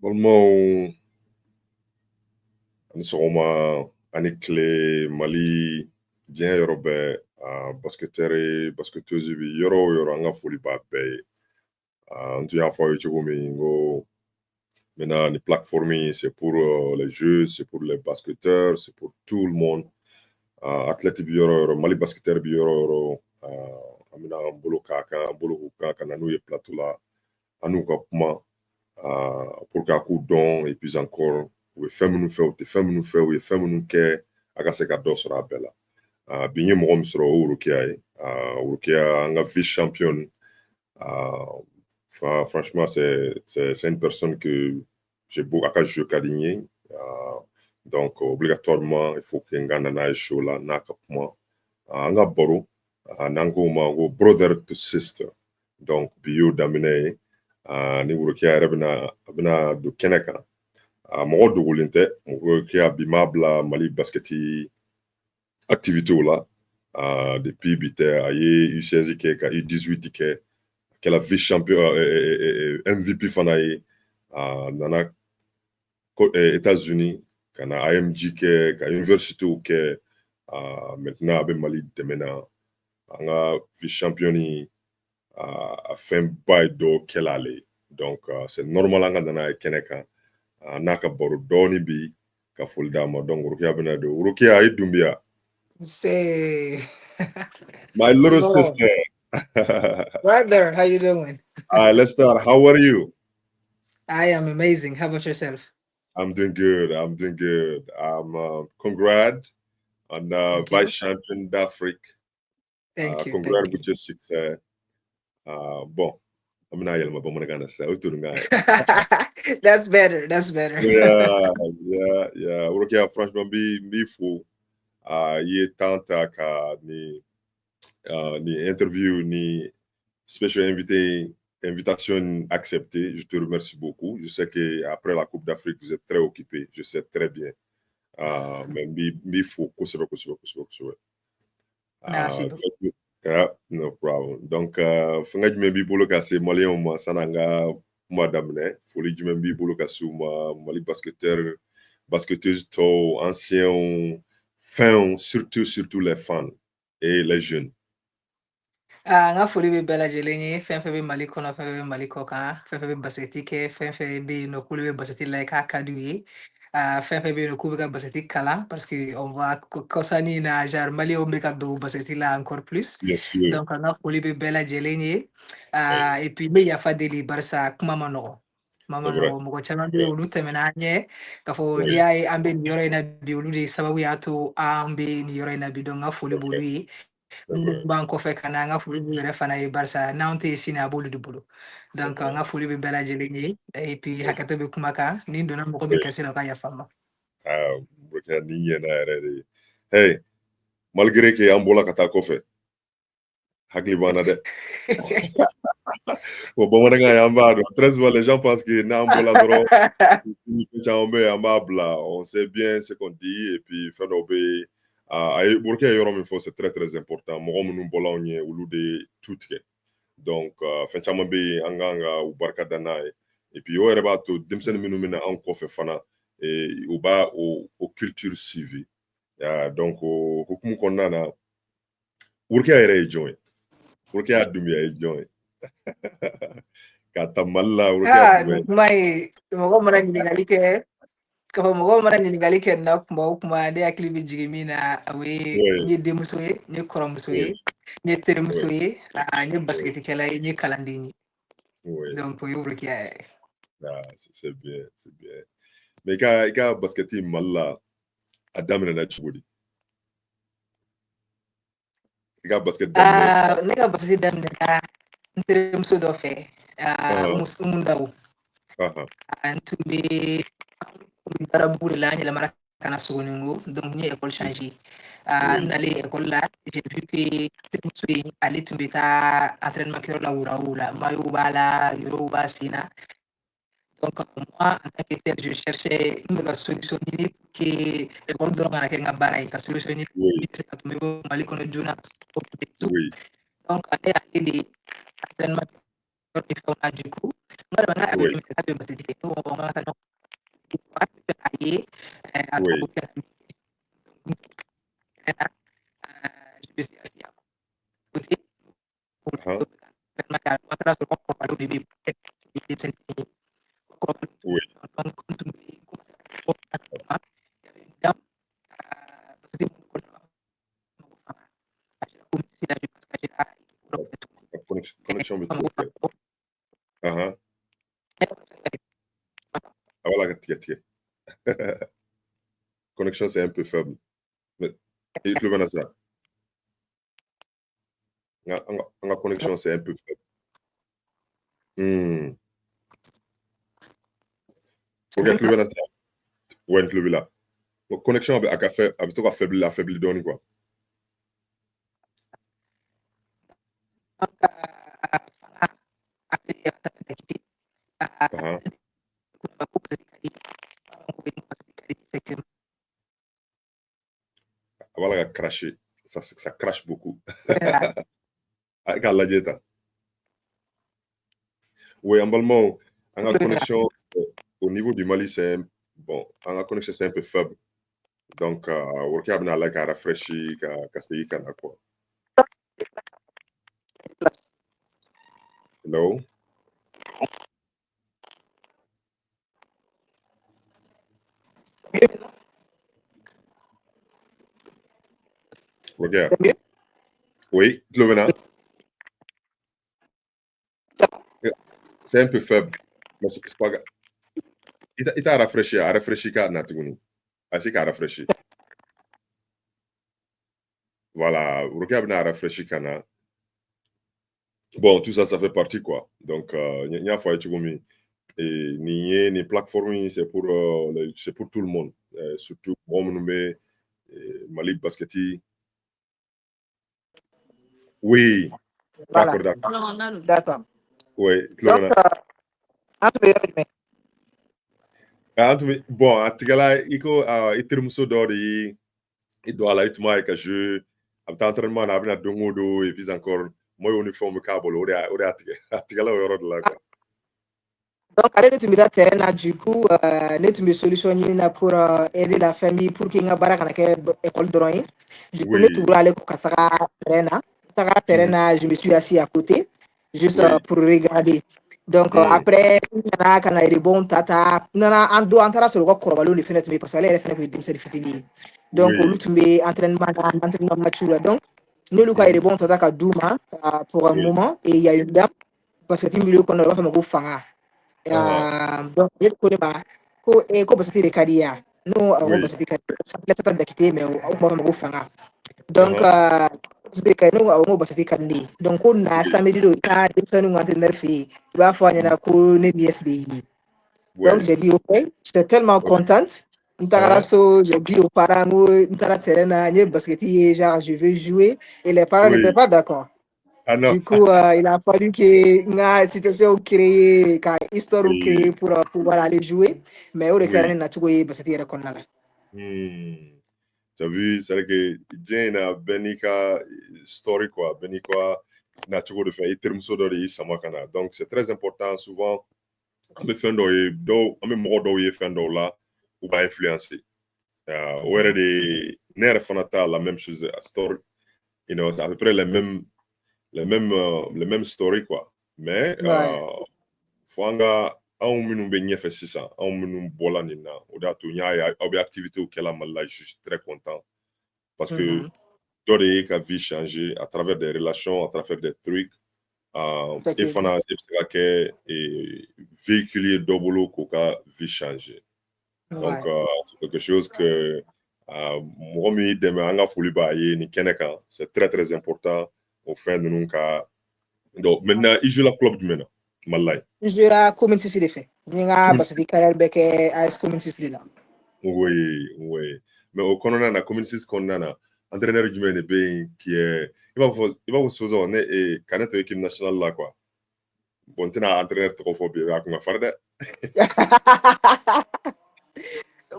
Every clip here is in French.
Balimaw ani sɔgɔma ani tile Mali diɲɛ yɔrɔ bɛɛ basketteur basketteuse bi yɔrɔ o yɔrɔ an ka foli b'a bɛɛ ye n tun y'a fɔ aw ye cogo min n ko maintenant ni plateforme c'est pour les jeux, c'est pour les basketteurs, c'est pour tout le monde athlète bi yɔrɔ o yɔrɔ Mali basketteur bi yɔrɔ o yɔrɔ an bɛna an bolo k'a kan an bolo k'u kan ka na n'u ye plateau la an n'u ka kuma pour que a k'u dɔn et puis encore u bɛ fɛn minnu fɛ u tɛ fɛn minnu fɛ u ye fɛn minnu kɛ a ka se ka dɔ sɔrɔ a bɛɛ la bi n ye mɔgɔ min sɔrɔ o ye Worokiya ye Worokiya an ka vice championne franchement c'est une personne que j'ai beau a ka jeu ka di n ye donc obligatoirement il faut que n ka na n'a ye show la n'a ka kuma an ka baro n'an k'o ma ko brother to sister donc bi y'o daminɛ ye ni Worokiya yɛrɛ bɛna don kɛnɛ kan mɔgɔ dogolen tɛ Worokiya bi m'a bila Mali basketi activité la depuis bi tɛ a ye U16 kɛ ka U18 kɛ a kɛla vice champion MVP fana ye a nana États-Unis ka na AMG kɛ ka universitéw kɛ maintenant a bɛ Mali dɛmɛ na an ka vice championne a fɛnba ye dɔ kɛla ale ye donc c'est normal an ka na n'a ye kɛnɛ kan n'a ka baro dɔɔni bi ka foli d'a ma donc Worokiya bɛna don Worokiya i dun bi yan Say my little Small. sister Right there, how you doing? let's start. How are you? I am amazing. How about yourself? I'm doing good. Congrats on Thank you. vice champion d'Afrique. Thank you. Congrats Thank with your success. Bon, I'm not yelling, but I'm gonna say, you. That's better. That's better. yeah. Worokiya franchement bi fo ye temps ta ka ni interview ni special invitation acceptée. Je te remercie beaucoup. Je sais qu'après la Coupe d'Afrique, vous êtes très occupé. Je sais très bien. Mais il faut que ce soit. Merci beaucoup. No problem. Donc, fanga jumɛn b'i bolo ka se maliyɛnw ma san'an ka kuma daminɛ foli jumɛn b'i bolo ka se u ma Mali basketteuse tɔw anciens fɛnw surtout les fans et les jeunes. N ka foli bɛ bɛɛ lajɛlen ye fɛn fɛn bɛ Mali kɔnɔ fɛn fɛn bɛ Mali kɔ kan fɛn fɛn bɛ basɛti kɛ fɛn fɛn bɛ yen nɔ k'olu bɛ basɛti la k'a ka d'u ye fɛn fɛn bɛ yen nɔ k'u bɛ ka basɛti kalan parce que on voit kɔsani in na genre maliyɛnw bɛ ka don basɛti la encore plus Bien sûr. donc n ka foli bɛ bɛɛ lajɛlen ye Oui. et puis n bɛ yafa deli barisa kuma ma nɔgɔn C'est vrai. mɔgɔ caman bɛ yen olu tɛmɛna an ɲɛ k'a fɔ Oui. n'i y'a ye an bɛ nin yɔrɔ in na bi olu de sababu y'a to an bɛ nin yɔrɔ in na bi donc n ka foli b'olu ye minnu b'an kɔfɛ ka na an ka foli b'u yɛrɛ fana ye barisa n'anw tɛ yen sini a b'olu de bolo donc n ka foli bɛ bɛɛ lajɛlen ye et puis hakɛto bɛ kuma kan ni n donna mɔgɔ min kasi la o ka yafa n ma. Burkina ni ɲɛna yɛrɛ de hey malgré que an bɔla ka taa kɔfɛ hakili b'an na dɛ o bamanankan ye an b'a dɔn très souvent les gens pensent que n'an bɔla dɔrɔn fɛn caman bɛ yen an b'a bila on sait bien ce qu'on dit et puis fɛn dɔw bɛ yen a ye Burkina ye yɔrɔ min fɔ c'est très important mɔgɔ minnu bɔla anw ɲɛ olu de tu tigɛ donc fɛn caman bɛ yen an kan ka u barika da n'a ye et puis o yɛrɛ b'a to denmisɛnnin minnu bɛ na anw kɔfɛ fana u b'a o culture suivi donc o hukumu kɔnɔna na Worokiya yɛrɛ ye jɔn ye Worokiya Dunbiya ye jɔn ye k'a ta Mali la Worokiya nin kuma ye mɔgɔ mana ɲininkali kɛ k'a fɔ mɔgɔw mana ɲininkali kɛ nin na kuma o kuma ne hakili bɛ jigin min na o ye n ye denmuso ye n ye kɔrɔmuso ye n ye terimuso ye n ye basiketikɛla ye n ye kalanden ye donc o ye Worokiya yɛrɛ ye. C'est bien. Mais i ka basketi Mali la a daminɛna cogo di i ka basket daminɛ ne ka basket daminɛna n terimuso dɔ fɛ Umu Dawu n tun bɛ Garabugu de la n yɛlɛmana ka na Sogoninko donc n ye école changé n nalen école la j'ai vu que terimuso in ale tun bɛ taa entraînement kɛyɔrɔ la Wurawo la maillot b'a la yɔrɔw b'a sen na donc moi en tant que tel je cherchais n bɛ ka solution ɲini pour que école dɔrɔn kana kɛ n ka baara ye ka solution ɲini min bɛ se ka tun bɛ bɔ Mali kɔnɔ joona donc ale y'ale de entraînement ni fɛnw na du coup Oui. Oui. Je suis assis à côté. Oui. La connexion est trop faible. Ah, voilà, connexion, c'est un peu faible. Mais, et le bon ça. La connexion, c'est un peu faible. Ok, le bon ça. Ouais, le là. La connexion a plutôt affaibli donne quoi. Voilà, craché. Ça crache beaucoup. Avec la diète. Oui, en Balmont, la connexion au niveau du Mali, bon, la connexion c'est un peu faible. Donc, on a like à rafraîchir, qu'à essayer, quoi. Hello? Regarde. Oui, tu le vois là? C'est un peu faible. Mais c'est pas grave. Il t'a rafraîchi quand on a assez qu'à rafraîchir. Voilà, regarde, on a rafraîchi quand on. Bon, tout ça, ça fait partie, quoi. Donc, il y a fois, et ni plateforme, c'est pour tout le monde. Surtout, Mali Basket. Oui, Voilà. d'accord. D'accord. Oui, Donc, bon, a tigala iko itirmuso dori ido ala ituma ka jeu abta entraînement na abina dongodo et puis encore moi uniforme câble ore atigala o yoro de là quoi. Donc, allez tu me terrain du coup, tu me solutionner pour aider la famille pour qu'il y ait une barre école drawing. Du coup, tu vas aller au terrain, je me suis assis à côté, juste pour regarder. Donc, après, quand il est bon, tata, en deux, en train sur le corps, les fenêtres, parce qu'elle est fenêtre de c'est fini. Donc, au lieu de entraînement mature. Donc, nous, le cas est bon, tata, Douma, pour un moment, et il y a une dame, parce que tu me qu'on a fait mon fanga. Donc, ko ba sati kadiya no ko ba sati kadiya sabla tata da kite me o ba mo fanga donc sati kadiya no ko ba sati kandi donc ko na samedi do ta de sanu ngante nerfi ba fo na ko ne BSD donc j'ai dit ok j'étais tellement contente j'ai dit aux parents ntara terrain na basketi genre je veux jouer et les parents n'étaient pas d'accord. Ah non. Du coup, il a fallu que une situation créée, une histoire créée pour pouvoir aller jouer. Mais au récréation, on a tout gagné parce que c'était comme ça. Tu as vu, c'est vrai que Jane a Benika story quoi, Benika n'a tout de faire et terme so de Samakana. Donc c'est très important souvent. On me fait on me mort fait là ou va influencer. Ouais, des nerfs fanata la même chose à story. You know, c'est à peu près les mêmes story quoi. Mais Fanga anw minnu bɛ ɲɛfɛ sisan anw minnu bɔla nin na o de y'a to n y'a ye aw bɛ activité kɛla Mali la je suis très content parce que dɔ de ye ka vie changer à travers des relations à travers des trucs e fana e bɛ se ka kɛ véhicule ye dɔ bolo k'o ka vie changer donc c'est quelque chose que mɔgɔ min y'i dɛmɛ an ka foli b'a ye nin kɛnɛ kan c'est très très important o fɛn ninnu ka donc maintenant i joue la club jumɛn na Mali la yen. Je la community si de fait. Ninga parce que carrière beke AS community de là. Oui. Mais au kɔnɔna na community kɔnɔna na entraîneur jumɛn de bɛ yen qui est i b'a fɔ Sozɔn ne ka ne to équipe nationale la quoi. Bon n tɛna entraîneur tɔgɔ fɔ bi a kun ka fari dɛ.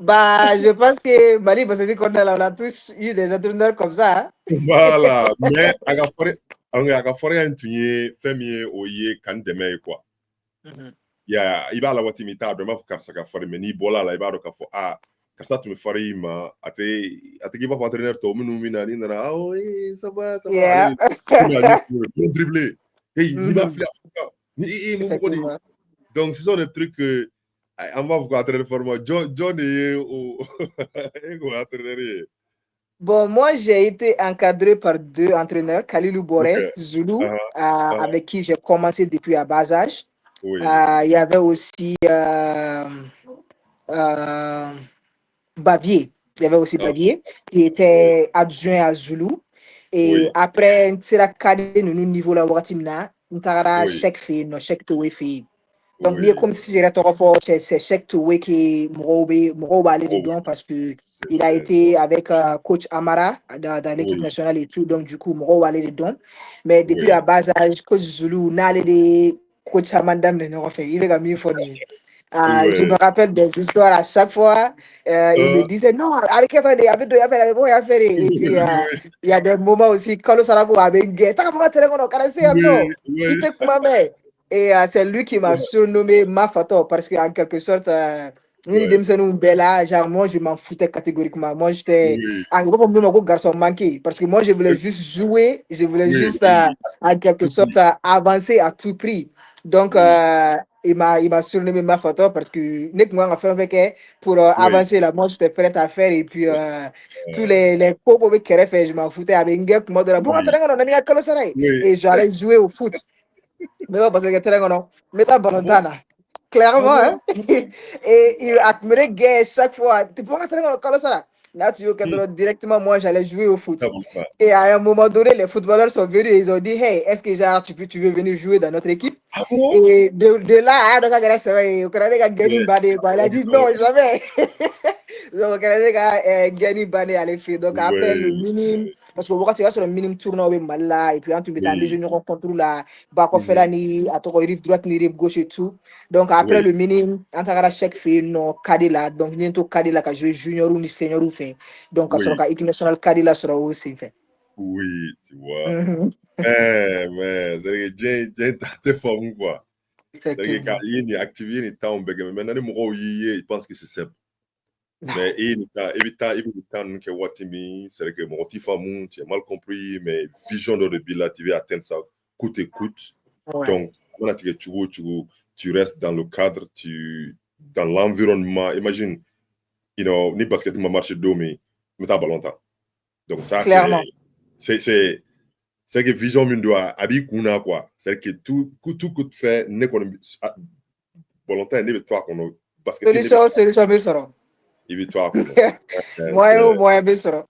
Bah, je pense que Mali, parce que on a tous eu des entraîneurs comme ça. Voilà, mais a ka farinya in tun ye fɛn min ye o ye kan dɛmɛ ye quoi. i b'a la waati min i t'a dɔn i b'a fɔ karisa ka farin mais n'i bɔla la i b'a dɔn k'a fɔ karisa tun bɛ farin i ma a tɛ k'i b'a fɔ entraîneur tɔw minnu bɛ na n'i nana ça va Yeah. ale dribbler n'i b'a fili ni mun mɔgɔ ni donc ce sont des trucs que an b'a fɔ ko entraîneur format John de ye o entraîneur ye. Bon, moi, j'ai été encadré par 2 entraîneurs, Khalilou Boré, Zulu, avec qui j'ai commencé depuis à bas âge. Oui. Il y avait aussi Bavier. Il y avait aussi Bavier, qui était adjoint à Zulu. Et après, c'est la cadre de nous niveau la Watimna, nous avons chaque fait, nos chaque toué fait. Donc, bien comme si j'étais trop fort, c'est chaque toué qui m'robe aller dedans parce que il a été avec coach Amara dans l'équipe nationale et tout. Donc, du coup, m'robe aller dedans. Mais depuis à bas âge, coach Zulu, n'a les coach Amandam ne nous fait. Il est comme il faut dire. Je me rappelle des histoires à chaque fois. Il me disait non, avec il y avait à faire. Et puis il y a des moments aussi quand le Sarago avait une guerre. Et c'est lui qui m'a surnommé Mafato parce qu'en quelque sorte, genre, moi je m'en foutais catégoriquement. Moi j'étais un gros garçon manqué parce que moi je voulais juste jouer, je voulais juste en quelque sorte avancer à tout prix. Donc il m'a surnommé Mafato parce que moi a fait avec pour avancer là, moi j'étais prête à faire et puis tous les coco avec fait, je m'en foutais avec une gueule moi de la et j'allais jouer au foot. Mais pas parce que tu non, mais t'as Balontana. Clairement, hein. Et il admirait Gay chaque fois. Tu peux rentrer dans le Colosala. Là, tu veux directement, moi, j'allais jouer au foot. Et à un moment donné, les footballeurs sont venus et ils ont dit, hey, est-ce que genre, tu veux venir jouer dans notre équipe? Et de là, il a dit non, jamais. Donc, il a gagné Bané à l'effet. Donc, après le minimum, parce que quand tu vas sur le minimum tournoi, et puis, tu mets en déjeuner, contre la Bakofelani, à ton rive droite, ni rive gauche et tout. Donc, après le minimum, on a chaque fait non Kadila. Donc, bientôt Kadila qui joue junior ou senior ou fait. Donc, sur l'équipe nationale Kadila sera aussi fait. Oui, tu vois. Mais c'est que forme quoi. C'est que il est activé, il est en bégué. Maintenant, les mots ils pensent que c'est simple. Mais il que Watimi, c'est que mon petit famou, tu as mal compris, mais vision de Bila, tu veux atteindre ça coûte et coûte. Donc, tu restes dans le cadre, dans l'environnement. Imagine, ni basket m'a marché domi, mais t'as ballon. Donc, ça, c'est que vision min doit abi kuna quoi. C'est que tout fait, ne qu'on volontaire, ne toi qu'on basket. Solution, mais ça. Victoire. Moi, bien sûr.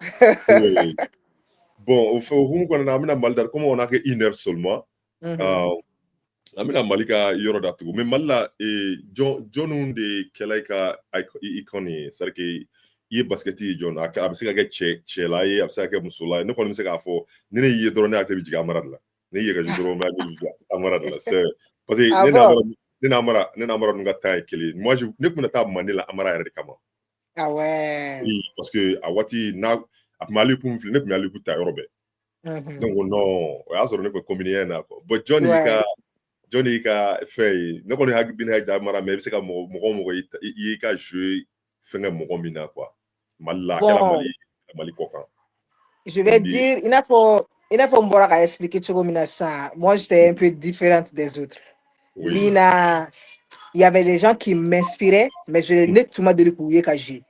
Bon, au fond, comme on a que 1 heure seulement, amina malika yoro datu. Mais malla John de kelaika iconi, c'est que il basketi John a se ka kɛ cɛ la ye a bɛ se ka kɛ muso la ye ne kɔni bɛ se k'a fɔ ni ne ye dɔrɔn ne hakili bɛ jigin Amara de la ne ye ka dɔrɔn ne hakili bɛ jigin Amara de la c'est parce que ne n'a Amara ninnu ka temps ye kelen moi ne tun bɛ taa Mande la Amara yɛrɛ de kama. Ah ouais. Oui, parce que a waati n'a a tun bɛ Aliku filɛ ne tun bɛ Aliku ta yɔrɔ bɛɛ. Donc non o y'a sɔrɔ ne tun bɛ combiner na quoi. Bon John y'i ka fɛn ye ne kɔni hakili bɛ ne ka Amara mais i bɛ se ka mɔgɔ i y'i ka jouer fɛnkɛ mɔgɔ min na quoi. Mali kɔkan. Je vais dire, il faut me expliquer ça. Moi, j'étais un peu différente des autres. Mina, il y avait des gens qui m'inspiraient, mais je n'ai tout mal de le qu'à jouer.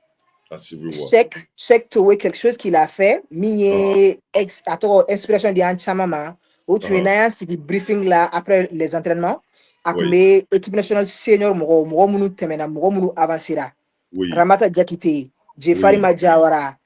Check quelque chose qu'il a fait, inspiration de où tu es c'est du briefing là après les entraînements, après l'équipe nationale senior, Mouromounou Temena, Mouromounou Avancera, Ramata Diakité, Jeffari Madjawara,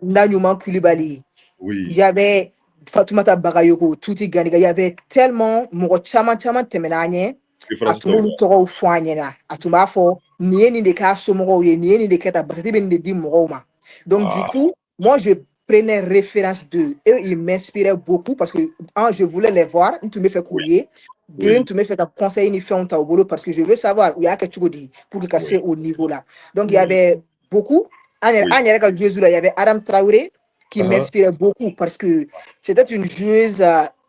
Nanyuman Kulibali, il y avait Fatoumata Bagayoko, Touti Ganiga, il y avait tellement Chaman Temenanye. A tout le monde foigné là. A tout le monde ni des cas somoro ni des cas parce que de dit moroma. Donc du coup, moi je prenais référence d'eux. Eux ils m'inspiraient beaucoup parce que un je voulais les voir, tu me fais courrier. Deux, tu me fais conseiller ni faire un au boulot parce que je veux savoir où il y a quelque chose dit pour casser au niveau là. Donc il y avait beaucoup. Il y avait Adam Traoré qui m'inspirait beaucoup parce que c'était une joueuse,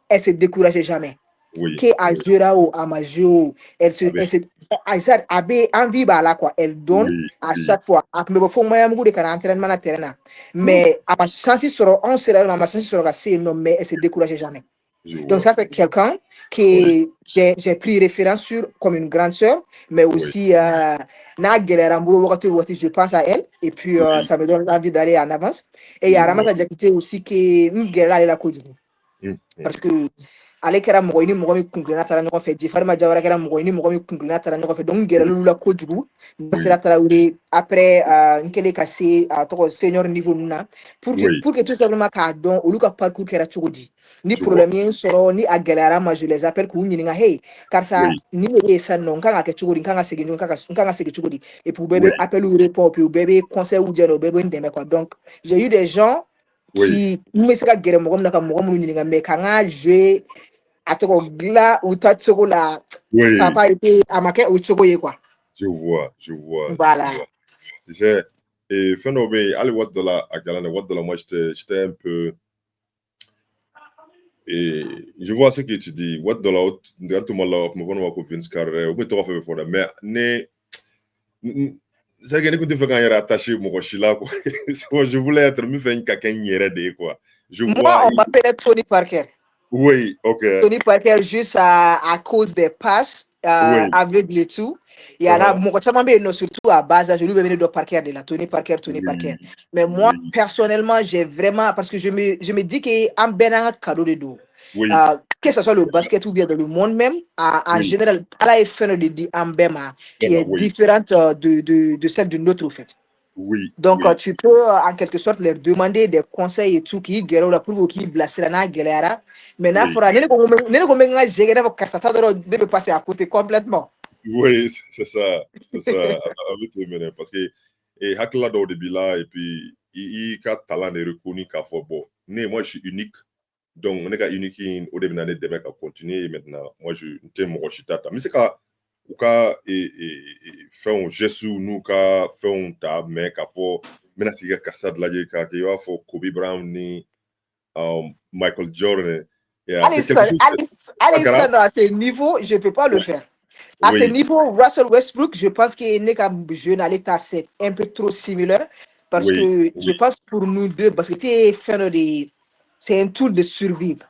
elle se décourageait jamais. qui a joué à ma jeu, elle se avait envie là quoi, elle donne à chaque fois. Après me faut moi de faire entraînement na terrain, mais à ma chance sur on sera dans ma chance sur la non mais elle se décourage jamais. Donc ça c'est quelqu'un que j'ai pris référence sur comme une grande sœur, mais aussi na je pense à elle et puis ça me donne envie d'aller en avance. Et il y a Ramata Diakité aussi qui est la Côte parce que ale kɛra mɔgɔ ni mɔgɔ min kungilenna taara ɲɔgɔn fɛ Jefarima Jawara kɛra mɔgɔ ni mɔgɔ min kungilenna taara ɲɔgɔn fɛ donc gɛrɛlu la kojugu sera Traoré après n kɛlen ka se tɔgɔ senior niveau na pour que tout simplement k'a dɔn olu ka parcours kɛra cogo di ni problème ye sɔrɔ ni a gɛlɛyara ma je les appelle k'u ɲininka hey karisa ni ne ye san nɔ n kan ka kɛ cogo di n kan ka segin n kan ka segin cogo di et puis u bɛɛ bɛ appel u répond puis u bɛɛ bɛ conseil u jɛn u bɛɛ bɛ n dɛmɛ quoi donc j'ai eu des gens qui n bɛ se ka gɛrɛ mɔgɔ min na ka mɔgɔ minnu ɲininka mais ka n ka jouer à te gla ou ta chocolat ça n'a pas été à ma ou chocolat quoi. Je vois. Voilà. Tu sais, et phénomène, allez, what de la, moi, j'étais un peu. Et je vois ce que tu dis. What de la, tout le monde me voit qu'on fait une carrière, on peut tout faire pour mais c'est que tu fais quand il est attaché, moi, je suis là, quoi. Je voulais être, me faire une cacagne, quoi. Moi, on m'appelait Tony Parker. Oui, ok. Tony Parker, juste à cause des passes aveugles et tout. Il y en a, surtout à base, je lui ai venu de Parker, de la Tony Parker. Mais moi, personnellement, j'ai vraiment, parce que je me dis qu'en ben un cadeau de dos. Que ce soit le basket ou bien dans le monde même, en général, à la fin de Ambema, qui est différente de celle d'une autre, en fait. Donc, tu peux en quelque sorte leur demander des conseils et tout qui guérissent la pour qui blessent la guerre. Mais là, il faut de passer à côté complètement. Oui, c'est ça. Parce que et hakla do de bila et puis il a talent est reconnu qu'à fois bon. Moi je suis unique. Donc on est unique au début d'année de mec à continuer maintenant. Moi je t'aime mon chitata. Mais c'est qu'à ou qu'à faire un geste nous qu'à faire un tab mais qu'à fois maintenant c'est qu'à ça de la dire qu'à il va faire Kobe Bryant ni Michael Jordan. Allez, à ce niveau, je ne peux pas le faire. À ce niveau, Russell Westbrook, je pense qu'il n'est qu'un jeune à l'état, c'est un peu trop similaire. Parce que je pense pour nous deux, parce que c'est un tool de survivre.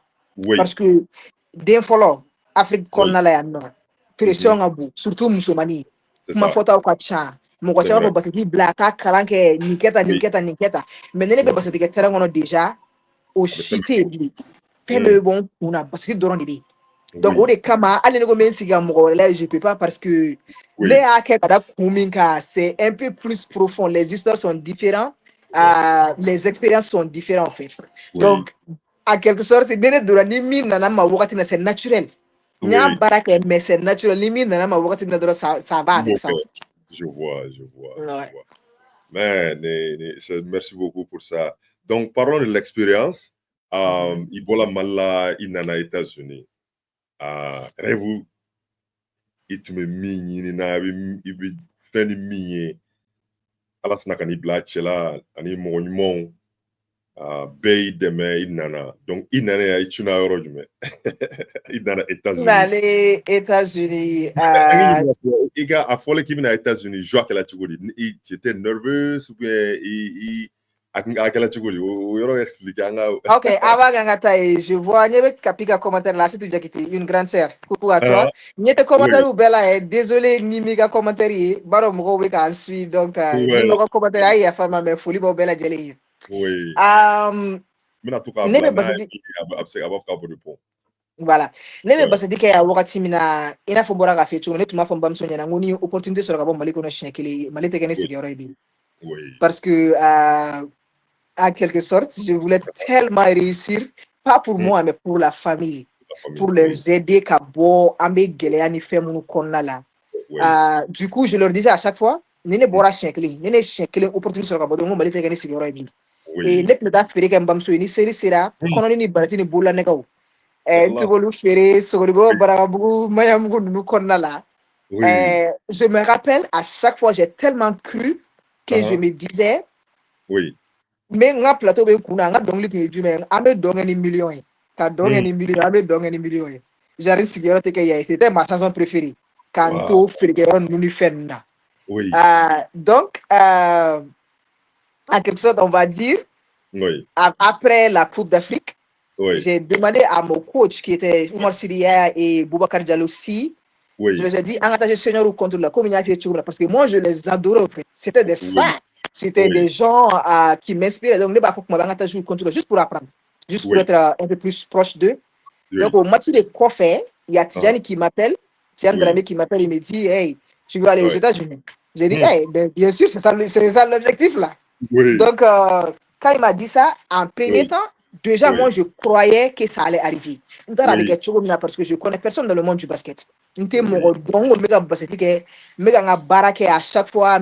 Parce que d'un follow, Afrique qu'on a là, pression à bout, surtout Moussoumani. Ma photo au Kachan. Mon coach va parce qu'il blata, kalanke, niketa. Mais n'est pas parce que tu as déjà au chité. Fait bon, on a parce que dans le donc au kama allez je peux pas parce que c'est un peu plus profond, les histoires sont différentes, les expériences sont différentes en fait. Donc en quelque sorte c'est c'est naturel. Mais c'est naturel, ça va avec ça. Je vois. Mais merci beaucoup pour ça. Donc parlons de l'expérience. Ibola Mala inana États-Unis. Rêve it me mini na ibi fendi mini ala snaka ni blachela ani monument bay deme inana donc inana ya ituna euro jume inana États-Unis. Les États-Unis iga afole kimi na États-Unis joie que la chugodi j'étais nerveux ou bien akela chugodi yoro expliquer anga. OK, avant gangata je vois nyebe kapika commentaire là c'est tu jakiti une grande sœur coucou à toi nyete commentaire ou bella désolé ni miga commentaire baro moko we ka suit donc ni moko commentaire ay ya fama mais folie bo bella jeli mina tuka blana above ka de pont. Voilà. Nebe basadi ke ya wakati mina ina fo bora ka fe tu ne tuma fo mbam sonya na ngoni opportunité sur ka bo mali ko na shinekeli mali te gane sigaro ibi. Parce que en quelque sorte, je voulais tellement réussir, pas pour moi, mais pour la famille, pour les aider à boire, à me gueuler, à faire mon corona là. Du coup, je leur disais à chaque fois, nene bora chenkli, nene chenkli opportunité sur le cabot, on va aller gagner sigaro ibi. Et ne peut pas faire que mbamso ni série sera, qu'on ni barati ni boula negao. Tu veux le faire, sorigo barabu, mayamugo nous corona là. Je me rappelle à chaque fois, j'ai tellement cru que je me disais, mais nga plateau be kuna nga dongli ke jume ambe donga ni million ka donga ni million ambe donga ni million j'arrive c'était ma chanson préférée. Canto, Figueroa, Nunifenna. Oui. Donc, en quelque sorte, on va dire, Oui. Après la Coupe d'Afrique, Oui. j'ai demandé à mon coach qui était Oumar Sidia et Boubacar Diallo aussi. Oui. Je leur ai dit, en attaché senior ou contre la communauté, parce que moi, je les adorais, en fait. C'était des fans. C'était des gens qui m'inspiraient. Donc, les faut que je joue contre juste pour apprendre, juste pour être un peu plus proche d'eux. Donc, au match de Kofé, il y a Tijani qui m'appelle, Tijan Dramé qui m'appelle, il me dit, hey, tu veux aller aux États-Unis? J'ai dit, hey, bien sûr, c'est ça l'objectif, là. Donc, quand il m'a dit ça, en premier temps, déjà, moi, je croyais que ça allait arriver. Parce que je connais personne dans le monde du basket. À chaque fois,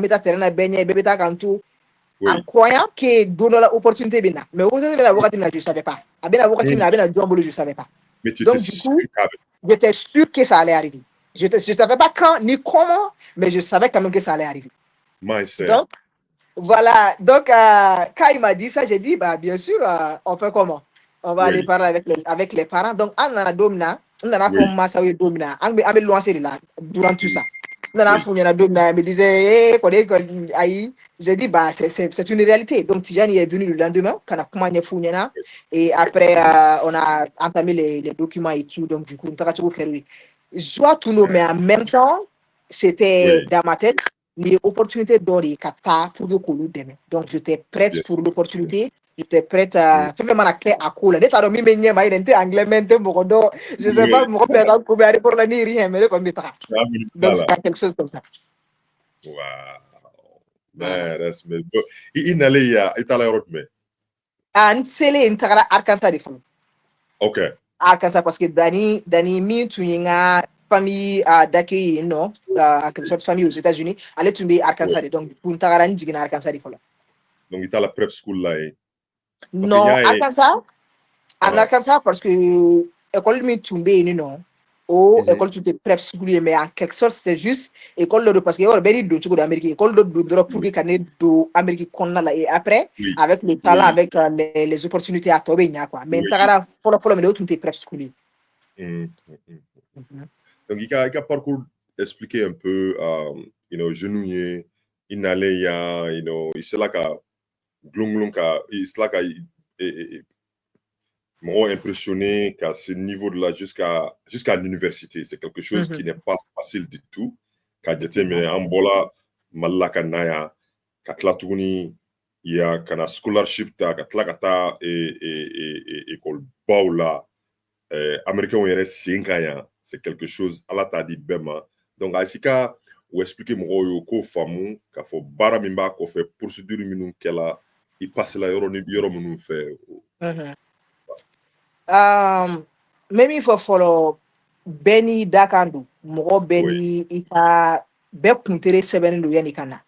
en croyant que donner l'opportunité. Mais je ne savais pas. Je ne savais pas. Donc, du coup, j'étais sûr que ça allait arriver. Je ne savais pas quand ni comment, mais je savais quand même que ça allait arriver. Donc, voilà. Donc, quand il m'a dit ça, j'ai dit, bah, bien sûr, on fait comment? On va aller parler avec les parents. Donc, on a domina, on a fait massa ou domina, on a lancé là durant tout ça. On a fait domina, il me disait, j'ai dit, bah, c'est une réalité. Donc, Tijani est venu le lendemain, quand on a fait et après, on a entamé les documents et tout. Donc, du coup, on a fait joie tout nous, mais en même temps, c'était dans ma tête les opportunités d'or kata pour le demain. Donc j'étais prête pour l'opportunité, j'étais prête à faire ma clé à cool. Des taromi menye ma identité anglais mente mokodo, je sais pas mon père a couvert pour la ni rien mais comme ça. Donc c'est quelque chose comme ça. Wow. Man, that's me. Il allait à Italie mais. Ah, c'est les intégrer Arkansas des femmes. OK. Arkansas parce que Dani mi tuninga famille d'accueil non quelque sorte famille aux États-Unis allait tomber Arkansas donc pour intégrer ni jigina Arkansas des femmes. Donc il a la prep school là. Non, Arkansas. En Arkansas, parce que l'école mi tombé, non, ou école tu te prep school, mais en quelque sorte, c'est juste école de parce que y a d'autres d'Amérique, école de pour que canet d'Amérique qu'on a là et après, avec le talent, avec les opportunités à tomber, quoi. Mais t'as follow, mais d'autres tu te prep school. Donc il a parcours expliquer un peu, genouiller, inhaler, il c'est là qu'à glung il c'est là qu'à m'ont impressionné qu'à ce niveau de là jusqu'à l'université. C'est quelque chose qui n'est pas facile du tout. Quand j'étais mais en bola malaka naya katlatuni il y a kana scholarship ta katlakata et école baula américain yɛrɛ sen ka yan c'est quelque chose ala t'a di bɛɛ ma donc a sika ou expliquer mɔgɔw ye k'o faamu k'a fɔ baara min b'a kɔfɛ procédure minnu kɛla i pasela yɔrɔ minnu fɛ Même il faut follow Benny Dakandu, mɔgɔ Benny i ka bɛɛ kuntere sɛbɛnni don yanni ka na.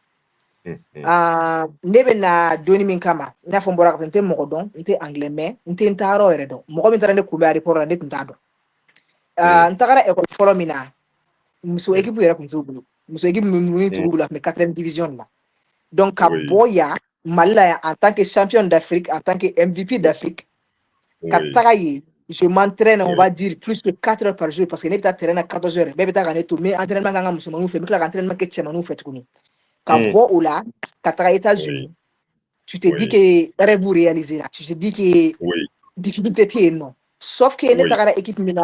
Ne bɛ na doni min kama n'a fɔ n bɔra ka fɔ n tɛ mɔgɔ dɔn n tɛ anglais mɛn n tɛ n taayɔrɔ yɛrɛ dɔn mɔgɔ min taara ne kunbɛn aéroport la ne tun t'a dɔn n tagara école fɔlɔ min na muso équipe yɛrɛ tun t'u bolo muso équipe minnu t'u bolo a tun bɛ 4e division la donc ka bɔ yan Mali la yan en tant que champion d'Afrique en tant que MVP d'Afrique ka taga yen je m'entraîne on va dire plus que 4 heures par jour parce que ne bɛ taa terrain na 14 heures bɛɛ bɛ taa ka ne to mais entraînement kan ka musomaninw fɛ n bɛ tila ka entraînement kɛ cɛmaninw fɛ tuguni ka bɔ o la ka taga États-Unis tu te dis que rêve réalisé là tu te dis que difficulté tɛ yen nɔ sauf que ne tagara équipe min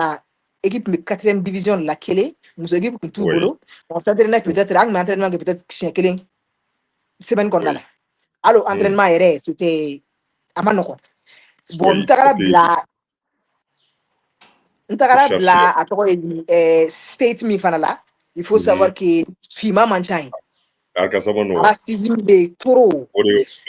4e division la kelen muso équipe kun t'u bolo on s'entraînait peut-être an kun bɛ entraînement kɛ peut-être siɲɛ kelen semaine kɔnɔna la allo entraînement yɛrɛ c'était a ma nɔgɔn bon n tagara bila a tɔgɔ ye di state min fana la il faut savoir que finman man ca yen racisme de trop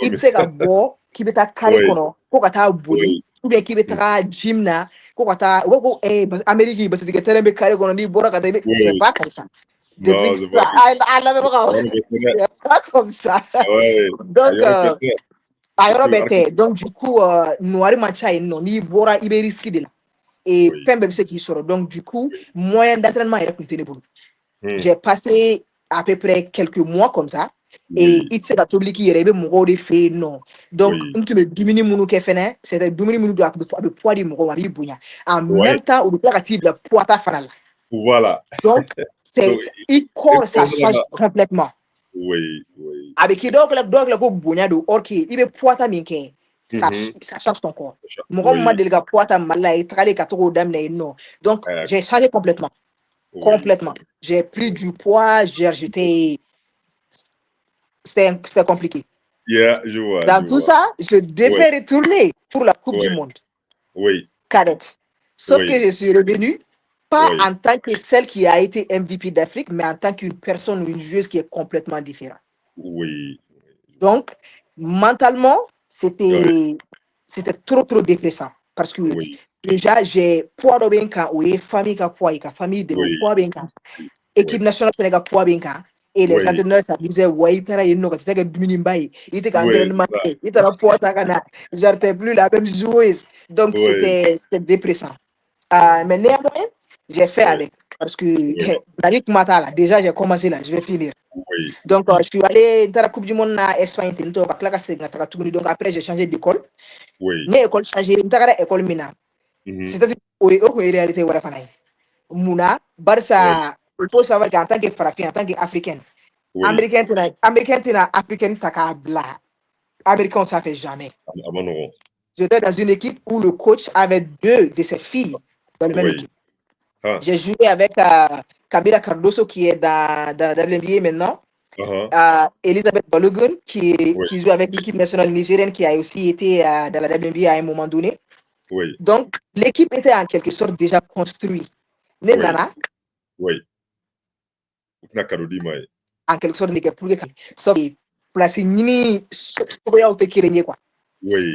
i tɛ se ka bɔ k'i bɛ taa carré kɔnɔ ko ka taa boli ou bien k'i bɛ taga gym na ko ka taa u b'a ko Amérique basiketɛ terrain bɛ carré kɔnɔ n'i bɔra ka taa c'est pas comme ça depuis ça a lamɛnbagaw c'est pas comme ça donc a yɔrɔ bɛɛ tɛ donc du coup noir man ca yen nɔ n'i bɔra i bɛ risque de la et fɛn bɛɛ bɛ se k'i sɔrɔ donc du coup moyen d'entraînement yɛrɛ tun tɛ ne bolo j'ai passé à peu près quelques mois comme ça Et il s'est atobli qui est mon de fait non. Donc, tu me dumuni munu ke fene, c'est dumuni munu de poids du moro wali bouya. En même temps, au déclaratif le poids ta fanal. Voilà. Donc, il corps, ça change complètement. Oui. Avec qui donc le go bouya de ok, il veut poids ta minke. Ça change ton corps. Mon m'a de la poids ta mala et tralé katoro dame non. Donc, j'ai changé complètement. Complètement. J'ai pris du poids, j'étais. C'était compliqué. Yeah, je vois. Dans tout ça, je devais retourner pour la Coupe du Monde. Oui. Cadette. Sauf que je suis revenue, pas en tant que celle qui a été MVP d'Afrique, mais en tant qu'une personne ou une joueuse qui est complètement différente. Oui. Donc, mentalement, c'était trop dépressant. Parce que déjà, j'ai poids de benka, ou famille qui poids, famille de poids benka, équipe nationale Sénégal poids benka. Et les entraîneurs, ça disait, ouais, il était entraînement, il était poids, j'étais plus la même joueuse. Donc, c'était dépressant. Mais néanmoins, j'ai fait avec. Parce que, déjà, j'ai commencé là, je vais finir. Donc, je suis allé dans la Coupe du Monde à Espagne, donc après, j'ai changé d'école. Mais l'école changé, l'école Mina. C'est-à-dire, en réalité, Mouna, Barça, il faut savoir qu'en tant que Farafin, en tant qu'Africaine, Américain, Africaine, Américain, ça ne fait jamais. J'étais dans une équipe où le coach avait 2 de ses filles dans la même équipe. J'ai joué avec Kabila Cardoso qui est dans l'NBA maintenant. Elisabeth Balogun qui joue avec l'équipe nationale nigérienne qui a aussi été dans la WNBA à un moment donné. Donc, l'équipe était en quelque sorte déjà construite. Nana. En quelque sorte,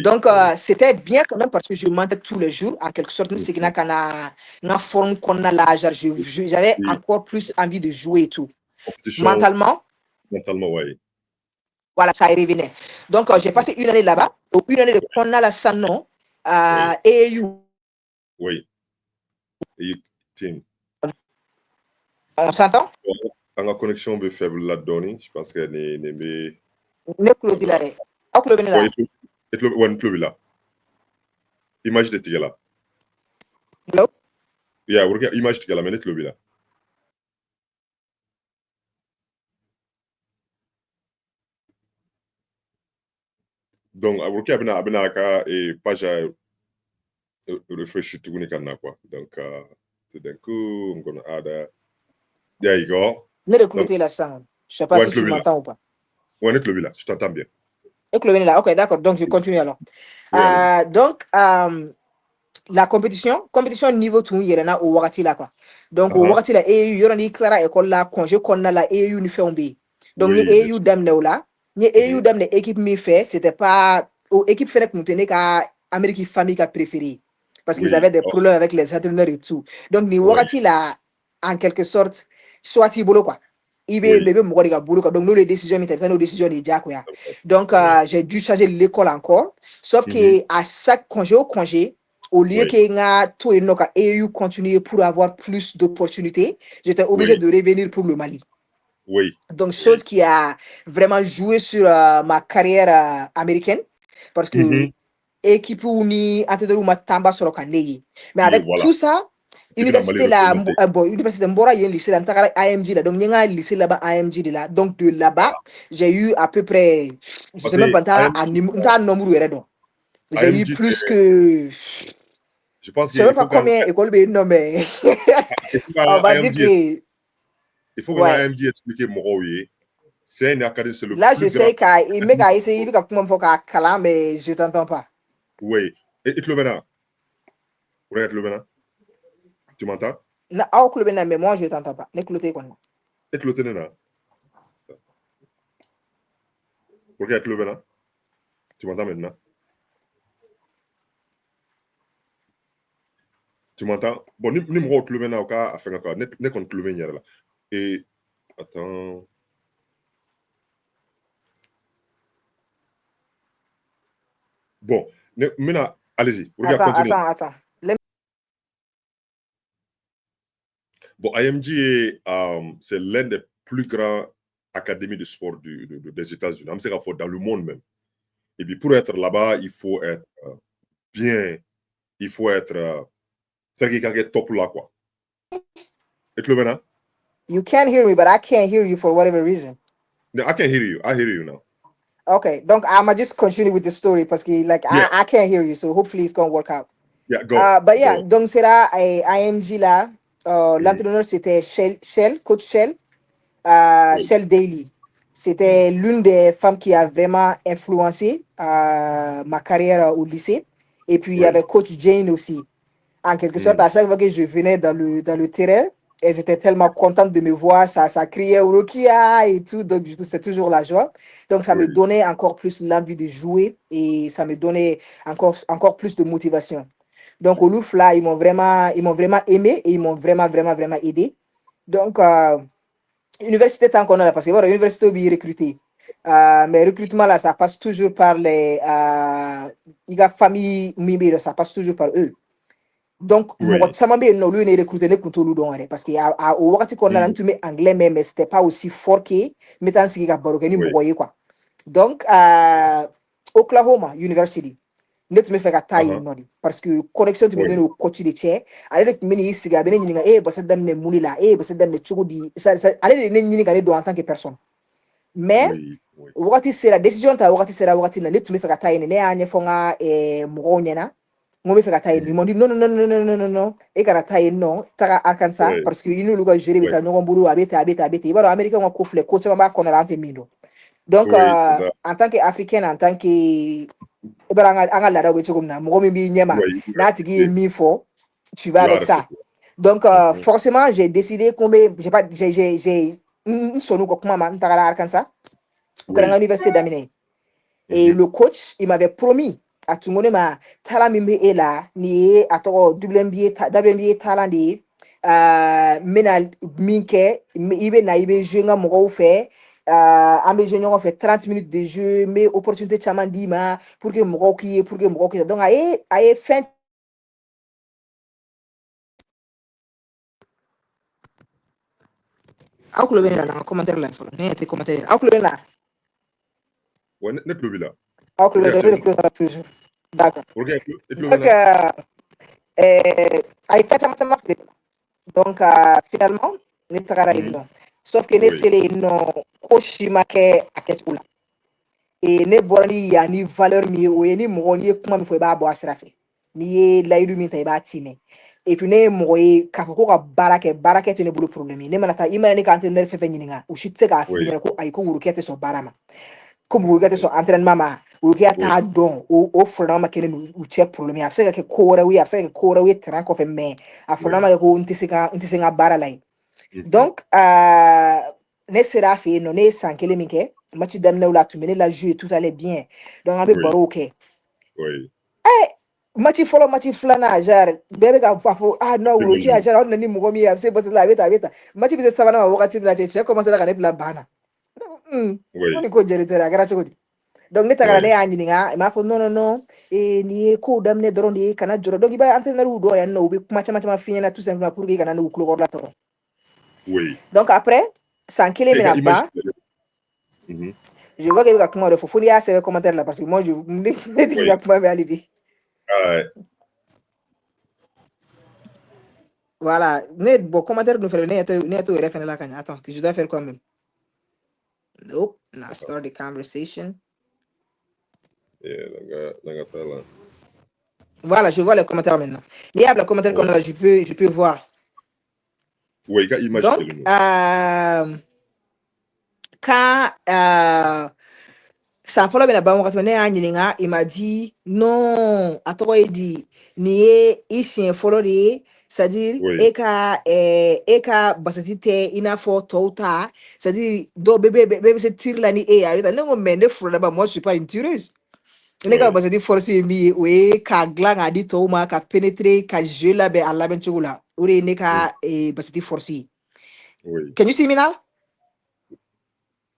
donc, c'était bien quand même parce que je mentais tous les jours. En quelque sorte, forme qu'on a là, j'avais encore plus envie de jouer et tout. Mentalement, oui. Voilà, ça y revenait. Donc, j'ai passé une année là-bas. Une année de qu'on a la Sanon à AU. Oui. On s'entend? La connexion est faible là-dedans. Je pense qu'elle est. Image de Tigala. Hello? Yeah, image Tigala, mais net lobby là. Donc, il y a une page refresh tout quoi. Donc, tout d'un coup, I'm gonna add there you go. Ne recruter la sang. Je sais pas si tu m'entends ou pas. Ouais, net lobby là, je t'entends bien. Là. Ok, d'accord. Donc, je continue alors. Donc, la compétition niveau tout il y en a au wakati là quoi. Donc, au wakati là, EU, il y a une clara école là, congé qu'on a la EU ni fait un B. Donc, ni EU d'amne là, ni EU d'amne équipe mi fait, c'était pas, équipe fait que nous tenait qu'à Amérique famille qu'a préféré. Parce qu'ils avaient des problèmes avec les entraîneurs et tout. Donc, ni wakati là, en quelque sorte, soit il boulot quoi. Il veut le boulot quoi. Donc, nous les décisions, nos décisions les déjà quoi. Donc, j'ai dû changer l'école encore. Sauf que à chaque congé, au lieu que tout et non EU continuer pour avoir plus d'opportunités, j'étais obligé de revenir pour le Mali. Donc, chose qui a vraiment joué sur ma carrière américaine. Parce que équipe uni ma tamba sur le mais avec tout ça, université là, université Mbora, il y a un lycée là, AMG là, donc il y a un lycée là-bas, AMG là. Donc, de là-bas, j'ai eu à peu près, je sais même pas, un nombre. J'ai eu plus que. Je pense je ne sais pas combien école non mais on va dire que il faut que AMG explique mon oui. C'est une académie, c'est le là plus je sais qu'il m'a essayé il comment faut qu'à mais je t'entends pas. Oui. Et le Bénin. Regarde le Bénin. Tu m'entends? Non, le Bénin mais moi je t'entends pas. N'écoutez quoi. Et le Bénin. Regarde le Bénin. Tu m'entends maintenant? Tu m'entends? Bon, ni me le Bénin au cas à faire encore. N'est qu'on le Bénin là. Et attends. Bon, maintenant, allez-y. Attends. Bon, IMG, c'est l'un des plus grands académies de sport des États-Unis. C'est qu'il faut dans le monde même. Et puis pour être là-bas, il faut être bien, il faut être c'est qu'il y a top là quoi. Et tu le You can't hear me, but I can't hear you for whatever reason. No, I can hear you. I hear you now. Okay, donc I'ma just continue with the story parce que like Yeah. I can't hear you, so hopefully it's gonna work out. Yeah, go. But yeah, donc c'est là IMG là, l'entraîneur c'était coach Shell, Shell Daly. C'était l'une des femmes qui a vraiment influencé ma carrière au lycée. Et puis il y avait coach Jane aussi. En quelque sorte, à chaque fois que je venais dans le terrain, elles étaient tellement contentes de me voir, ça criait Urukia et tout, donc du coup, c'était toujours la joie. Donc, ça me donnait encore plus l'envie de jouer et ça me donnait encore plus de motivation. Donc, au Louf, là, ils m'ont vraiment aimé et ils m'ont vraiment aidé. Donc, université, tant qu'on a là, parce que voilà, université, bien recruté. Mais recrutement, là, ça passe toujours par les famille, ça passe toujours par eux. Donc mɔgɔ caman bɛ yen nɔ olu ye ne recruter ne kun t'olu dɔn yɛrɛ parce que au wagati kɔnɔna la n tun bɛ anglais mais c'était pas aussi fort que n bɛ taa n sigi ka baro kɛ ni mɔgɔ ye quoi. Donc Oklahoma University ne tun bɛ fɛ ka taa yen nɔ de parce que connexion tun bɛ ne n'o coach de cɛ ale de tun bɛ n'i sigi a bɛ ne ɲininka basa daminɛ mun de la basa daminɛ cogo di ale de ye ne ɲini ka ne dɔn en tant que personne mais wagati sera décision ta wagati sera wagati min na ne tun bɛ fɛ ka taa yen ne y'a ɲɛfɔ n ka mɔgɔw ɲɛna. Moi, je fais ils m'ont dit non. Et quand tu non, tu as Arkansas parce que nous, le gérer, tu as un boulot, habite. Il va Américain, on couvre les coachs, on va qu'on a rentré mino. Donc, en tant qu'Africaine, en tant que. Et ben, on a la robe, comme ça. Moi, je suis nyama. Là, tu dis mi fort, tu vas avec ça. Donc, forcément, j'ai décidé combien. J'ai une sonne comme maman, tu as Arkansas. Au l'université d'Aminé. Et le coach, il m'avait promis. A tout le monde m'a tala min be ela ni a to WNBA talent de mena minke ibe na ibe jouer nga mo fait an be jouer fait 30 minutes de jeu mais opportunité chaman di ma pour que mo ki donc ay fin aw ko ben na commentaire la fo ne te commentaire aw ko ben la ouais net lo bila aw ko ben toujours d'accord donc ay fait sama donc finalement ne tagara non sauf que ne sele non koshima ke aketula et ne borani ya ni valeur mi o ni mo ni kuma mi fo ba bo asrafe ni ye layidu mi ta ba time et puis ne mo ye ka ko ka barake te ne bulu problème ne mana ta imana ni ka entendre fe fe nyinga o shitse ka fi ko ay ko wurukete so barama comme wurukete so entraînement ma wurukete ta don o fona ma kene u che problème ya se ka ko wora wi ya se ka ko wora wi tran ko fe mais a fona ma ko ntise nga bara lai donc ne sera fait non ne sankele minke match damna la tu mener la jouer tout allait bien donc on be baro ok oui match flana jar bebe ka fafo no wuro ki jar on ni mugo mi ya se boss la beta match bi se savana ma wakati na che commencer la kanep la bana on ko jere tera gara choko donc ne tagara ne anyi nga ma fo non ni ko damne doron di kana joro donc iba entraîneur u do ya no bi match ma fini tout simplement pour que kana no clo la to oui donc après sankele mina ba je vois qu'il y a comment de faut lire ces commentaires là parce que moi je me dis qu'il y a comment me aller. Voilà, net bon commentaire nous faire net refn là attends que je dois faire quoi même. Nope, now start the conversation. Voilà, je vois les commentaires maintenant. Il y a les commentaires qu'on a là, je peux voir. Oui, il image. Donc quand ça follow bien ba mo katone anyininga il m'a dit non atoko di ni ici follow de c'est-à-dire eka basatite ina fo tota c'est-à-dire do bébé se tire la ni e ayita ngo mende fro ba moi je suis pas une tireuse ne ka basati force mi we ka glang adi to ma ka pénétrer ka jouer la be alla ben chugula uri ne ka basati force can you see me now?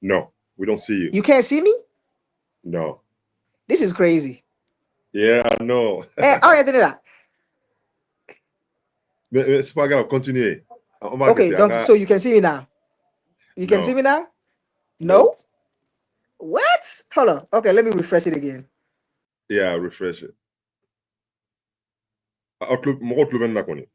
No, we don't see you. You can't see me? No. This is crazy. Yeah, I know. là. Mais c'est pas grave, continuez. Okay, donc so you can see me now. You can see me now? No? What? Hold on. Okay, let me refresh it again. Yeah, refresh it. Moko club na koni.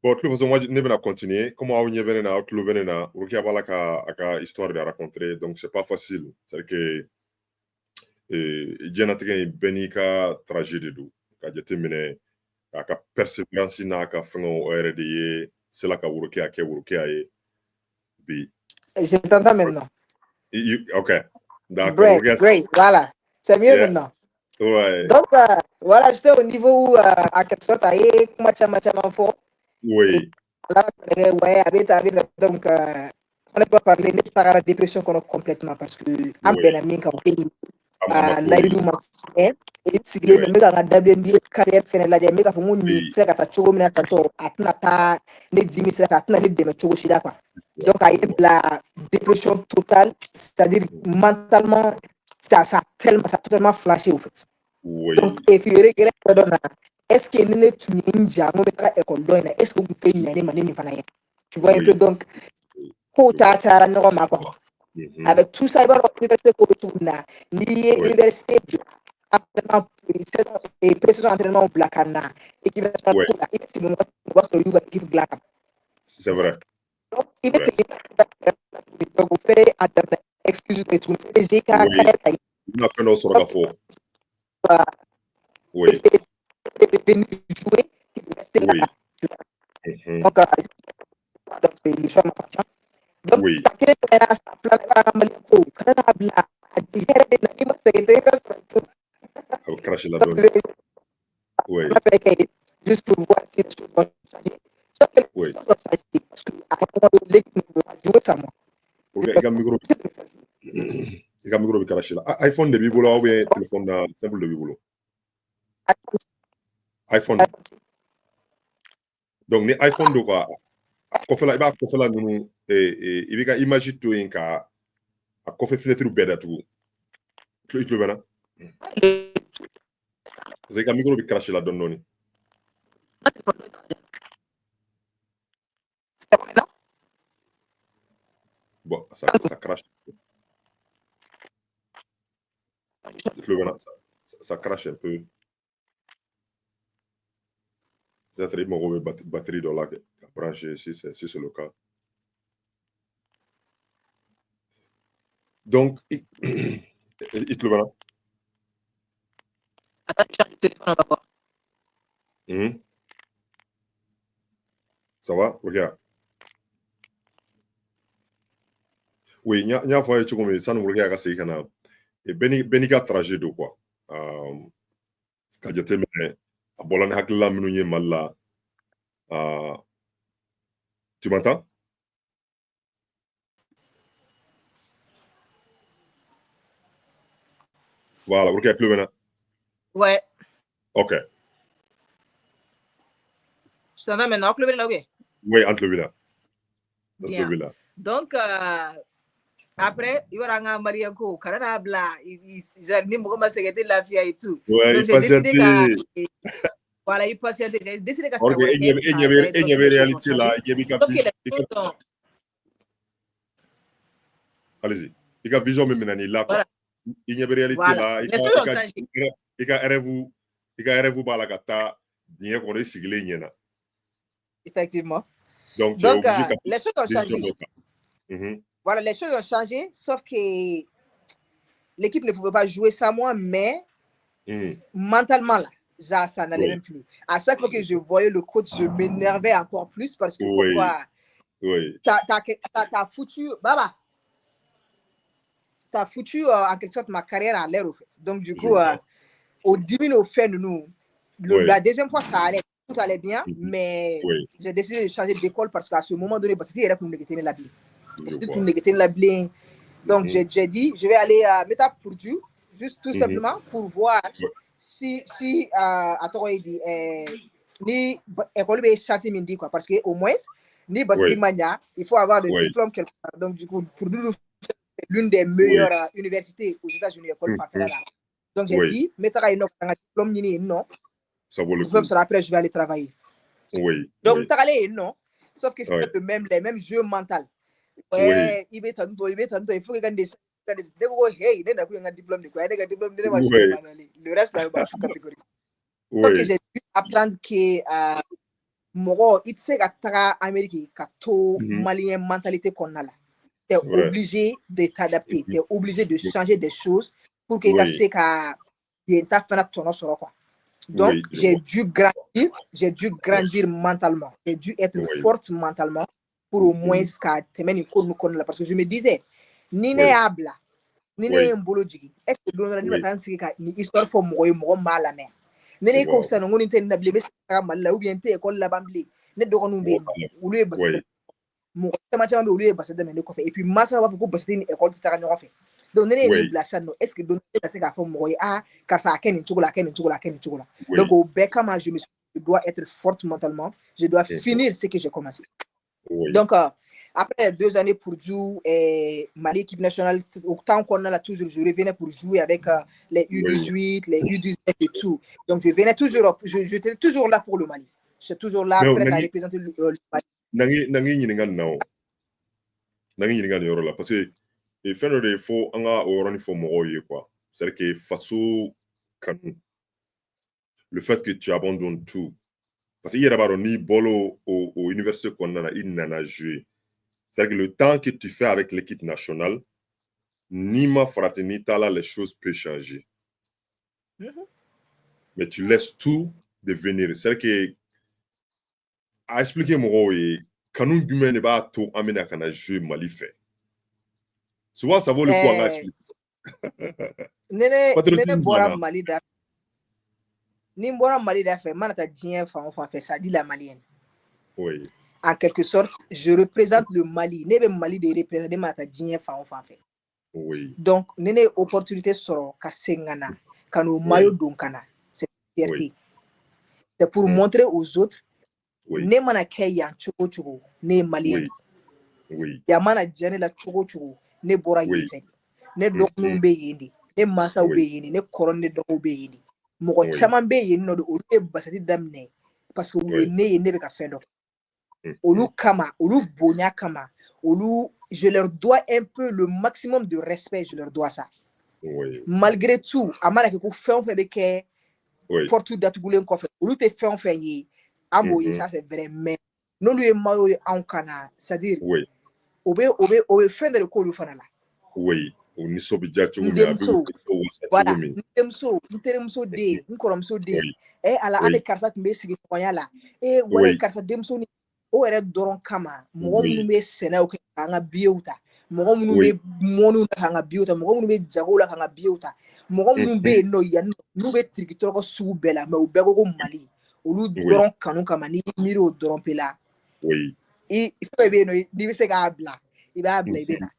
Bon, de toute façon, moi, je vais continuer. Comment on y est na club na, ou qu'il y a la histoire de raconter, donc c'est pas facile. C'est que diɲɛnatigɛ in bɛɛ n'i ka tragédie de don ka jateminɛ a ka persévérance n'a ka fɛngɛw o yɛrɛ de ye sela ka worokiya kɛ worokiya ye bi. Je t'entends maintenant. Ok, d'accord. Great, voilà. C'est mieux maintenant. Ouais. Donc, voilà, j'étais au niveau où, à quelque sorte, comment tu fort. Oui. Ouais, donc, on ne peut pas parler de la dépression complètement parce que en Bénin, quand layidu ma et sigilen bɛ ka WNBA carrière fɛnɛ lajɛ n bɛ ka fɔ n ko nin filɛ ka taa cogo min na tantɔ a tɛna taa ne jimi sira fɛ a tɛna ne dɛmɛ cogo si la quoi donc a ye bila dépression totale c'est-à-dire mentalement ça a totalement flashé au fait donc et puis regret dɔ na est-ce que ni ne tun ye n ja n ko bɛ taga école dɔ in na est-ce que o tun tɛ ɲɛ ne ma ne nin fana ye tu vois un peu donc kow cayara ɲɔgɔn ma quoi avec tout ça, il va y avoir l'université et précision entraînement au Black Anna. C'est vrai. Donc, il va excusez-moi, tout le on a fait nos sur la fois. Oui. Jouer, oui. Donc, le choix m'appartient. Donc, oui. ça crée cracher la donne. Oui. Juste pour voir si les choses vont changer. Oui. Parce que à un moment donné, ne va jouer ça, moi. Ok, il y a micro cracher là. iPhone de bibolo ou bien téléphone simple de bibolo. iPhone. Donc, ni iPhone do quoi. Kofela iba kofela nunu ibika image to inka a kofe fenêtre beda tout. Tu le bana? Vous avez micro bi cracher la donne noni. Bon, ça crache. Ça crache un peu. Peut-être il m'aura batterie dans la branche si c'est le cas. Donc, il te le voilà. Ça va? Regarde. Oui, il y a fois tu comme ça nous regarde à ces canaux. Et Benika trajet de quoi? Quand je t'aime, à Bolan Hakla Mouye Malla. Tu m'entends? Voilà, vous regardez plus maintenant? Ouais. Ok. Tu t'entends maintenant, Club là, oui? Oui, entre le villa. Bien. Donc, après, il y aura un mariage au Canada, j'ai dit, moi, c'est que la fille et tout. Ouais, donc, j'ai décidé que. Voilà, il patienté. J'ai décidé que ça aurait été. Il y avait réalité là. Il y avait allez-y. Il y a vision même là. Voilà. Il y avait réalité là. Il y a rêve balagata. Bien qu'on ait siglé niena. Effectivement. Donc les choses ont changé. Voilà, les choses ont changé, sauf que l'équipe ne pouvait pas jouer sans moi, mais mentalement, là, ça n'allait même plus. À chaque fois que je voyais le coach, je m'énervais encore plus parce que pourquoi t'as foutu, Baba, t'as foutu en quelque sorte ma carrière à l'air, au fait. Donc, du coup, au 10 minutes au fait de nous, la deuxième fois, ça allait, tout allait bien, mais j'ai décidé de changer d'école parce qu'à ce moment donné, parce qu'il y avait tout négatif la blé. C'était tout négatif la blé. Donc, j'ai dit, je vais aller à Métapurdu, juste tout simplement pour voir si attends, il dit, ni école est chassé mindi quoi, parce que au moins, ni Basili Mania, il faut avoir des diplômes quelque part. Donc, du coup, pour nous, c'est l'une des meilleures universités aux États-Unis, école fédérale. Donc, j'ai dit, Métara un diplôme, non. Ça vaut le diplôme coup. sera après, je vais aller travailler. Donc, non. Sauf que c'est les mêmes jeux mentaux. Ouais, il faut que des diplôme de quoi, le reste là, catégorie. Sauf que j'ai dû apprendre que Moro, il sait qu'à Amérique, malien mentalité qu'on a là. Tu es obligé de t'adapter, tu es obligé de changer des choses pour que tu fasses ton quoi. Donc, j'ai dû grandir mentalement. J'ai dû être forte mentalement pour au moins parce que je me disais, ni ne habla, ni ne mbologi. Est-ce que l'on a dit une histoire pour moi mal à mer? Ne ne ko sa non ni na blebe sa mal ou bien te école la bambli. Ne do ko numbe ou lui bas mo chama be ou lui bas de me ko fait et puis massa va ko bas ni école ta ka fait. Donc ne ne bla sa no est-ce que don na se ka fo mo car ça ken chugula. Donc au Beckham je dois être forte mentalement, je dois finir ce que j'ai commencé. Donc après 2 années pour jouer Mali équipe nationale, autant qu'on a là toujours, je revenais pour jouer avec les U18, les U19 et tout. Donc je venais toujours, j'étais toujours là pour le Mali. J'étais toujours là, prêt à représenter le Mali. Parce que et fin de faut anga orani faut moroyer quoi. C'est que façon le fait que tu abandonnes tout. Parce qu'il y a ni bolo au université qu'on a il n'en joué. C'est-à-dire que le temps que tu fais avec l'équipe nationale, ni ma fraternité, là, les choses peuvent changer. Mais tu laisses tout devenir. C'est-à-dire que, à expliquer mon rôle, quand nous ne pas tout amener à jouer Mali fait. Souvent, ça vaut le coup à expliquer. Nene bora Mali da. Ni bora Mali da fait, manata djien fa fait ça dit la malienne. Oui. En quelque sorte, je représente le Mali. Nebe Mali de représenter manata djien fa fait. Oui. Donc, nene opportunité soro ka sengana, kano mayo donkana. C'est fierté. C'est pour montrer aux autres, ne mana keya chogo ne malien. Oui. Ya mana jane la chogo ne bora yefe. Ne doknu be yindi, ne masa be yindi, ne koron ne dogo be yindi. Moko chaman be yindi no do olu basati damne parce que olu ne be ka fendo. Olu kama, olu bonya kama, olu je leur dois un peu le maximum de respect, je leur dois ça. Malgré tout, amana ke ko fait beke portu datugulen ko fait. Olu te fait yi. Amboye ça c'est vrai mais non lui mayo en kana, c'est-à-dire obe fin de ko lu fanala. Oui, on ni so bija chugo voilà, ndemso de, nkoromso de. Ala ane karsa kumbe sigi koyala. Wale karsa demso ni o ere doron kama. Mogo munu be sena o kanga biota. Mogo munu be monu na kanga biota, mogo munu be jagola kanga biota. Mogo munu be no yan nu be trikitoro ko sugu bela mais o bego ko Mali. Olu doron kanu kama ni miro doron pela. Oui. Il faut be no ni se ga bla. Il va bla bena.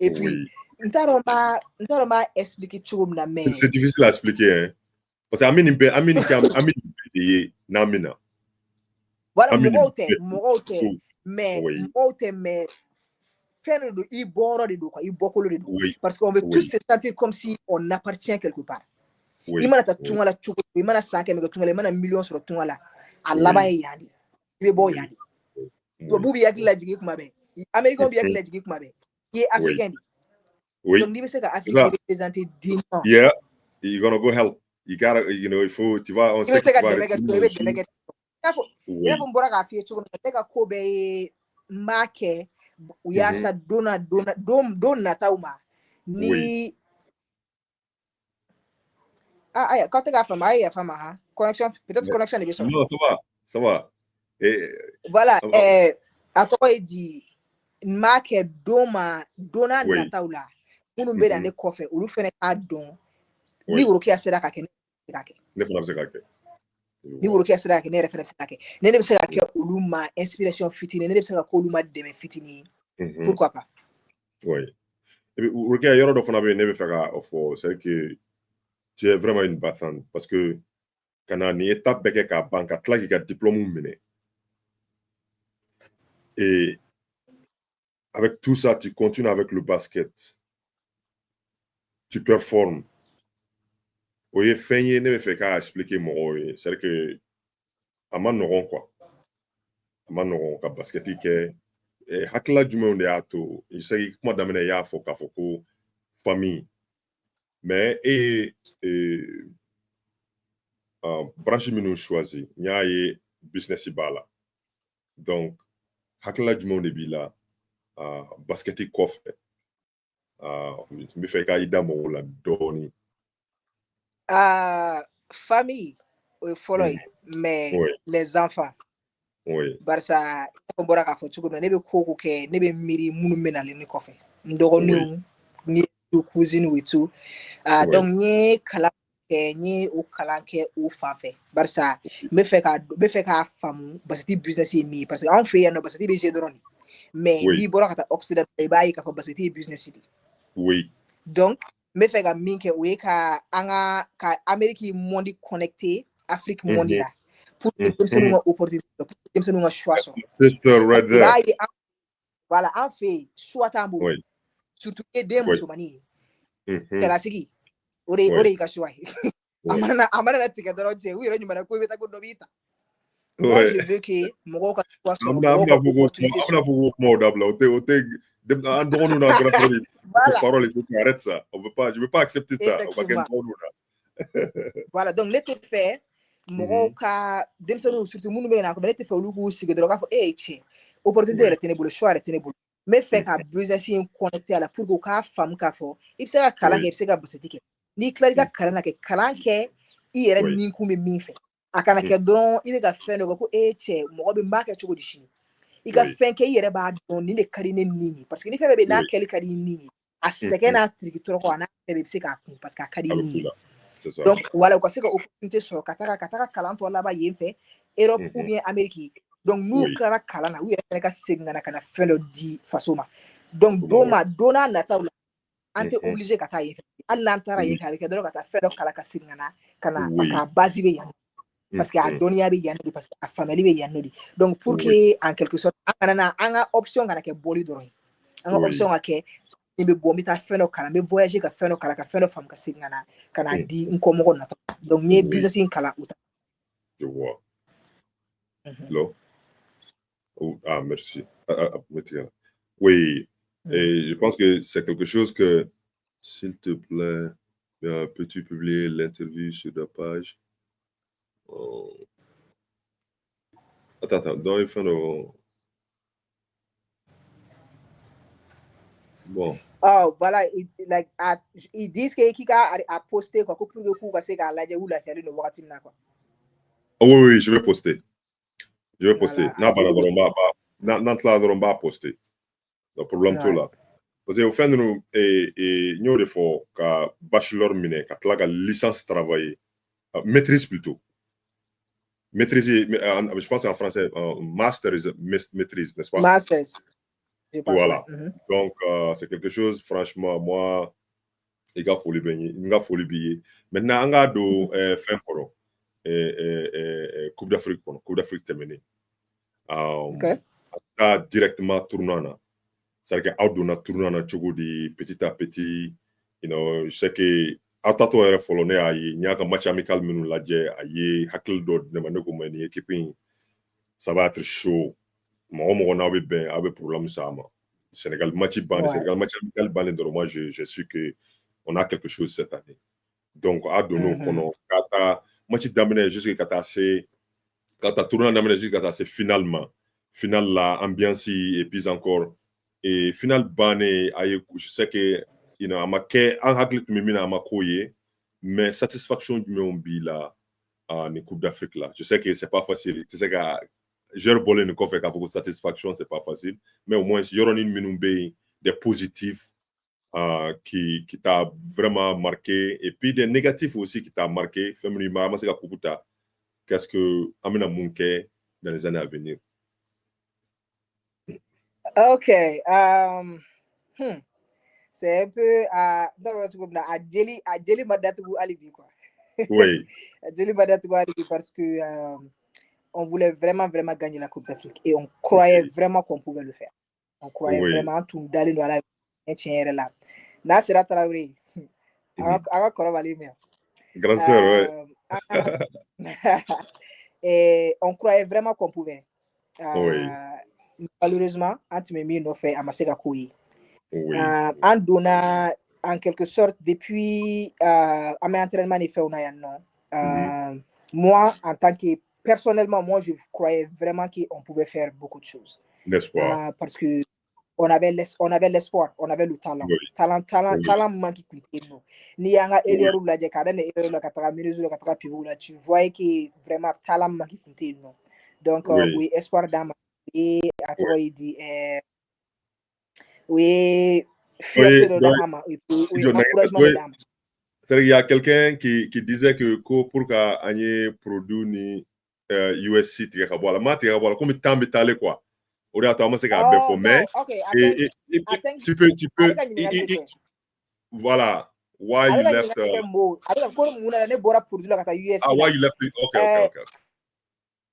Et puis n'taroma expliquer tout na mais c'est difficile à expliquer hein. Parce que amini namina. Voilà mogote mais faire de i boro de quoi i bokolo de parce qu'on veut tous se sentir comme si on appartient quelque part. Il m'a ta tunga la chuko, il m'a 5 mais tunga le m'a million sur tunga la alaba yani. Il bo yani. To bubi yak la jigi kuma be. Américain bi yak la jigi kuma be. Qui est africain. Oui. Donc, c'est qu'Afrique est représentée dignement. Yeah, you're gonna go help. You gotta, il faut, tu vas, on sait que tu vas... Il faut mbora ka fie chuko na teka ko be make uyasa dona tauma ni quand tu as femme ha connexion peut-être connexion est non ça va voilà attends il dit make dona nataula munu be da ne kofe olu fene ka don ni uroki asera ka ke ne fana se ka ke ni uroki asera ke ne reference ka ke ne be se ka ke olu ma inspiration fitini ne be se ka ko olu ma deme fitini pourquoi pas oui regarde, il y a d'autres fois, c'est que tu es vraiment une battante parce que quand on est étape avec la banque, tu as un diplôme. Et avec tout ça, tu continues avec le basket. Tu performes. Oui, fait, ne me fait qu'à expliquer mon c'est que à man non quoi. À man non ka basket ke hakla jumɛnw de y'a to i segi kuma daminɛ y'a fɔ k'a fɔ ko famille mais branche minnu choisi n y'a ye business b'a la donc hakilila jumɛnw de b'i la basket kɔfɛ n bɛ fɛ i ka i da mɔgɔw la dɔɔni famille o ye fɔlɔ ye mais les enfants oui barisa ne bɔra k'a fɔ cogo min na ne bɛ ko ko kɛ ne bɛ miiri minnu bɛ nalen ne kɔfɛ n dɔgɔninw ni cousine et tout donc n ye kalan kɛ n ye o kalan kɛ o fan fɛ barisa n bɛ fɛ k'a faamu basiti business ye min ye parce que anw fɛ yan nɔ basiti bɛ dɔrɔn de mais n'i bɔra ka taa Occident i b'a ye k'a fɔ basiti ye business de oui donc n bɛ fɛ ka min kɛ o ye ka an ka Amérique monde connecté Afrique monde la pour que denmisɛnninw ka opportunité pour que denmisɛnninw ka choix sɔrɔ i b'a ye voilà an fɛ yen choix t'an bolo surtout e den musomanin ye cɛlasigi o de y'i ka choix ye a mana na tigɛ dɔrɔn cɛ u yɛrɛ ɲuman ko i bɛ taa ko dɔ b'i ta moi je veux que mɔgɔw ka choix sɔrɔ mɔgɔw ka opportunité sɔrɔ an bɛna fɔ ko kumaw dabila o tɛ an dɔgɔninw n'a grand frère parole arrête ça je veux pas accepter ça o ka kɛ dɔgɔninw na voilà donc ne tɛ fɛ mɔgɔw ka denmisɛnninw surtout minnu bɛ yen nɔ ne tɛ fɛ olu k'u sigi dɔrɔn k'a fɔ e ye tiɲɛ opportunité yɛrɛ tɛ ne bolo choix yɛrɛ tɛ ne bolo n bɛ fɛ ka business in connecté a la pour que u k'a faamu k'a fɔ i bɛ se ka kalan kɛ i bɛ se ka basiti kɛ n'i tilala i ka kalan na kɛ kalan kɛ i yɛrɛ ninkun bɛ min fɛ a kana kɛ dɔrɔn i bɛ ka fɛn dɔ kɛ ko e ye cɛ mɔgɔ bɛ n b'a kɛ cogo di sini i ka fɛn kɛ i yɛrɛ b'a dɔn nin de ka di ne nin ye parce que ni fɛn bɛɛ bɛ n'a kɛli ka di nin ye a sɛgɛn n'a tiriki tɔrɔkɔ a n'a bɛɛ bɛ se k'a kun parce que a ka di nin ye donc voilà u ka se ka opportunité sɔrɔ ka taga kalan tɔ laban yen fɛ Europe ou bien Amérique donc n'u tilara kalan na u yɛrɛ fɛnɛ ka segin ka na fɛn dɔ di faso ma donc don n'a nataw la an tɛ obligé ka taa yen fɛ hali n'an taara yen fɛ a bɛ kɛ dɔrɔn ka taa fɛn dɔ kalan ka segin ka na parce que a base bɛ yan parce que a dɔnniya bɛ yan de parce que a faamuyali bɛ yan de donc pour que en quelque sorte an ka option kana kɛ bɔli dɔrɔn ye an ka option ka kɛ n bɛ bɔ n bɛ taa fɛn dɔ kalan n bɛ voyager ka fɛn dɔ kalan ka fɛn dɔ faamu ka segin ka na di n kɔmɔgɔw nata donc n ye business in kalan u ta. Je vois. Hello? Ah, merci. Oui, et je pense que c'est quelque chose que, s'il te plaît, peux-tu publier l'interview sur la page? Attends, dans une fin de... Bon. Oh, voilà, like, ils disent qu'il a posté quoi, pour que vous passez à la ou la faire une voiture là quoi. Oui, je vais poster. Je vais poster. N'en poster. Le problème tout là. Parce que au fin de nous nous faut qu'un bachelor miné, qu'un licence travailler, maîtrise plutôt. Maîtriser, je pense en français, master maîtrise, n'est-ce pas? Masters. Voilà. Donc, c'est quelque chose, franchement, moi, il y a folie billet. Maintenant, on a de fin pour Coupe d'Afrique terminée. Directement tournant. C'est-à-dire que tournant petit à petit, je sais que Atato era follow ayi nyaka match amical minu laje ayi hakil do demande ko mani équipe ça va être chaud mo na be ben avec problème ça ma Sénégal match amical ban de moi je suis que on a quelque chose cette année donc à donner kono kata match d'amener jusqu'à kata tournant d'amener jusqu'à c'est finalement final la ambiance et puis encore et final bané ayi je sais que amake an hakil tumimina amakoye mais satisfaction du monde là en Coupe d'Afrique là. Je sais que c'est pas facile. Tu sais que j'ai rebolé une coffre avec satisfaction, c'est pas facile. Mais au moins, il y aura une minumbe des positifs qui t'a vraiment marqué et puis des négatifs aussi qui t'a marqué. Qu'est-ce que Amina Munke dans les années à venir? Ok. c'est un peu à Djeli Madatou Alibi, quoi. Oui. Djeli Madatou Alibi, parce que on voulait vraiment gagner la Coupe d'Afrique et on croyait vraiment qu'on pouvait le faire. On croyait vraiment tout d'aller dans la là. Là, c'est la Traoré. Grande sœur, et on croyait vraiment qu'on pouvait. Oui. Malheureusement, Antimemi nous fait amasser la couille. Oui. En donnant, en quelque sorte, depuis à mes entraînements, moi, en tant que personnellement, moi, je croyais vraiment qu'on pouvait faire beaucoup de choses. L'espoir. Parce que on avait l'espoir, on avait le talent. Oui. Talent manque qui nous. Ni yanga Eliaru la jekada ne Eliaru la katara Mirezu la katara Pivou là, tu vois que vraiment talent manque qui nous. Donc oui, espoir d'âme et à toi il dit oui, fierté de l'âme et puis encouragement de l'âme. C'est-à-dire qu'il y a quelqu'un qui disait que pour que produit ni USC tigɛ ka bɔ a la, m'a tigɛ ka bɔ a la, komi temps bɛ taalen quoi. O de y'a to an ma se k'a bɛɛ fɔ, mais tu peux voilà why you left why you left okay.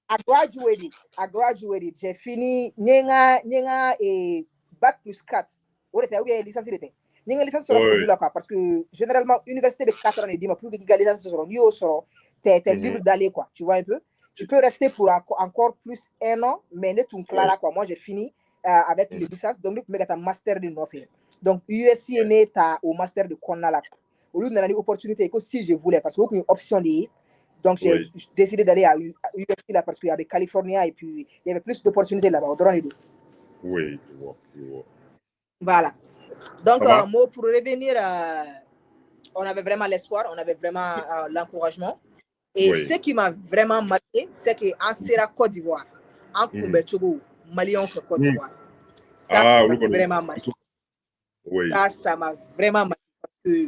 I graduated. J'ai fini nyenga bac plus 4. Ou bien licence d'été. Nyenga licence sur produit là quoi, parce que généralement université de 4 ans et dit mais pour que tu licence sur yo soro t'es libre d'aller quoi, tu vois un peu. Tu peux rester pour encore plus 1 an, mais ne tu clara quoi. Moi j'ai fini avec le licence, donc tu mets ta master de neuf. Donc USC est né au master de Konna là. Au lieu de donner opportunité que si je voulais, parce que aucune option liée. Donc, j'ai décidé d'aller à USC là parce qu'il y avait Californie et puis il y avait plus d'opportunités là-bas. Oui, je vois. Voilà. Donc, pour revenir, on avait vraiment l'espoir, on avait vraiment l'encouragement. Et ce qui m'a vraiment marqué, c'est qu'en Sera Côte d'Ivoire, en Koumbe-Togo, Malion fait Côte d'Ivoire. Ça m'a vraiment marqué. Ça m'a vraiment marqué.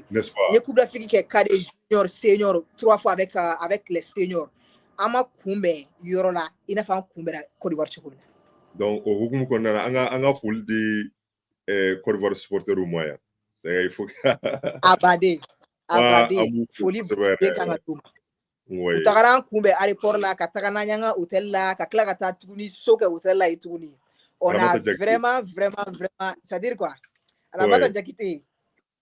N'est-ce pas? Les Coupes d'Afrique qui est cadre junior, senior, 3 fois avec les seniors. Ama Koumbe, Yorola, il n'a pas Koumbe Côte d'Ivoire. Donc, au Hukum Konana, on a full de Côte d'Ivoire supporter au moyen. Il faut Abadé, folie bien Kangadoum. Oui. Utagaran Koumbe, aéroport là, Katagananyanga, hôtel là, Kaklagata, Tuni, Soke, hôtel là et Tuni. On a vraiment, c'est-à-dire quoi? Ramata Djakité.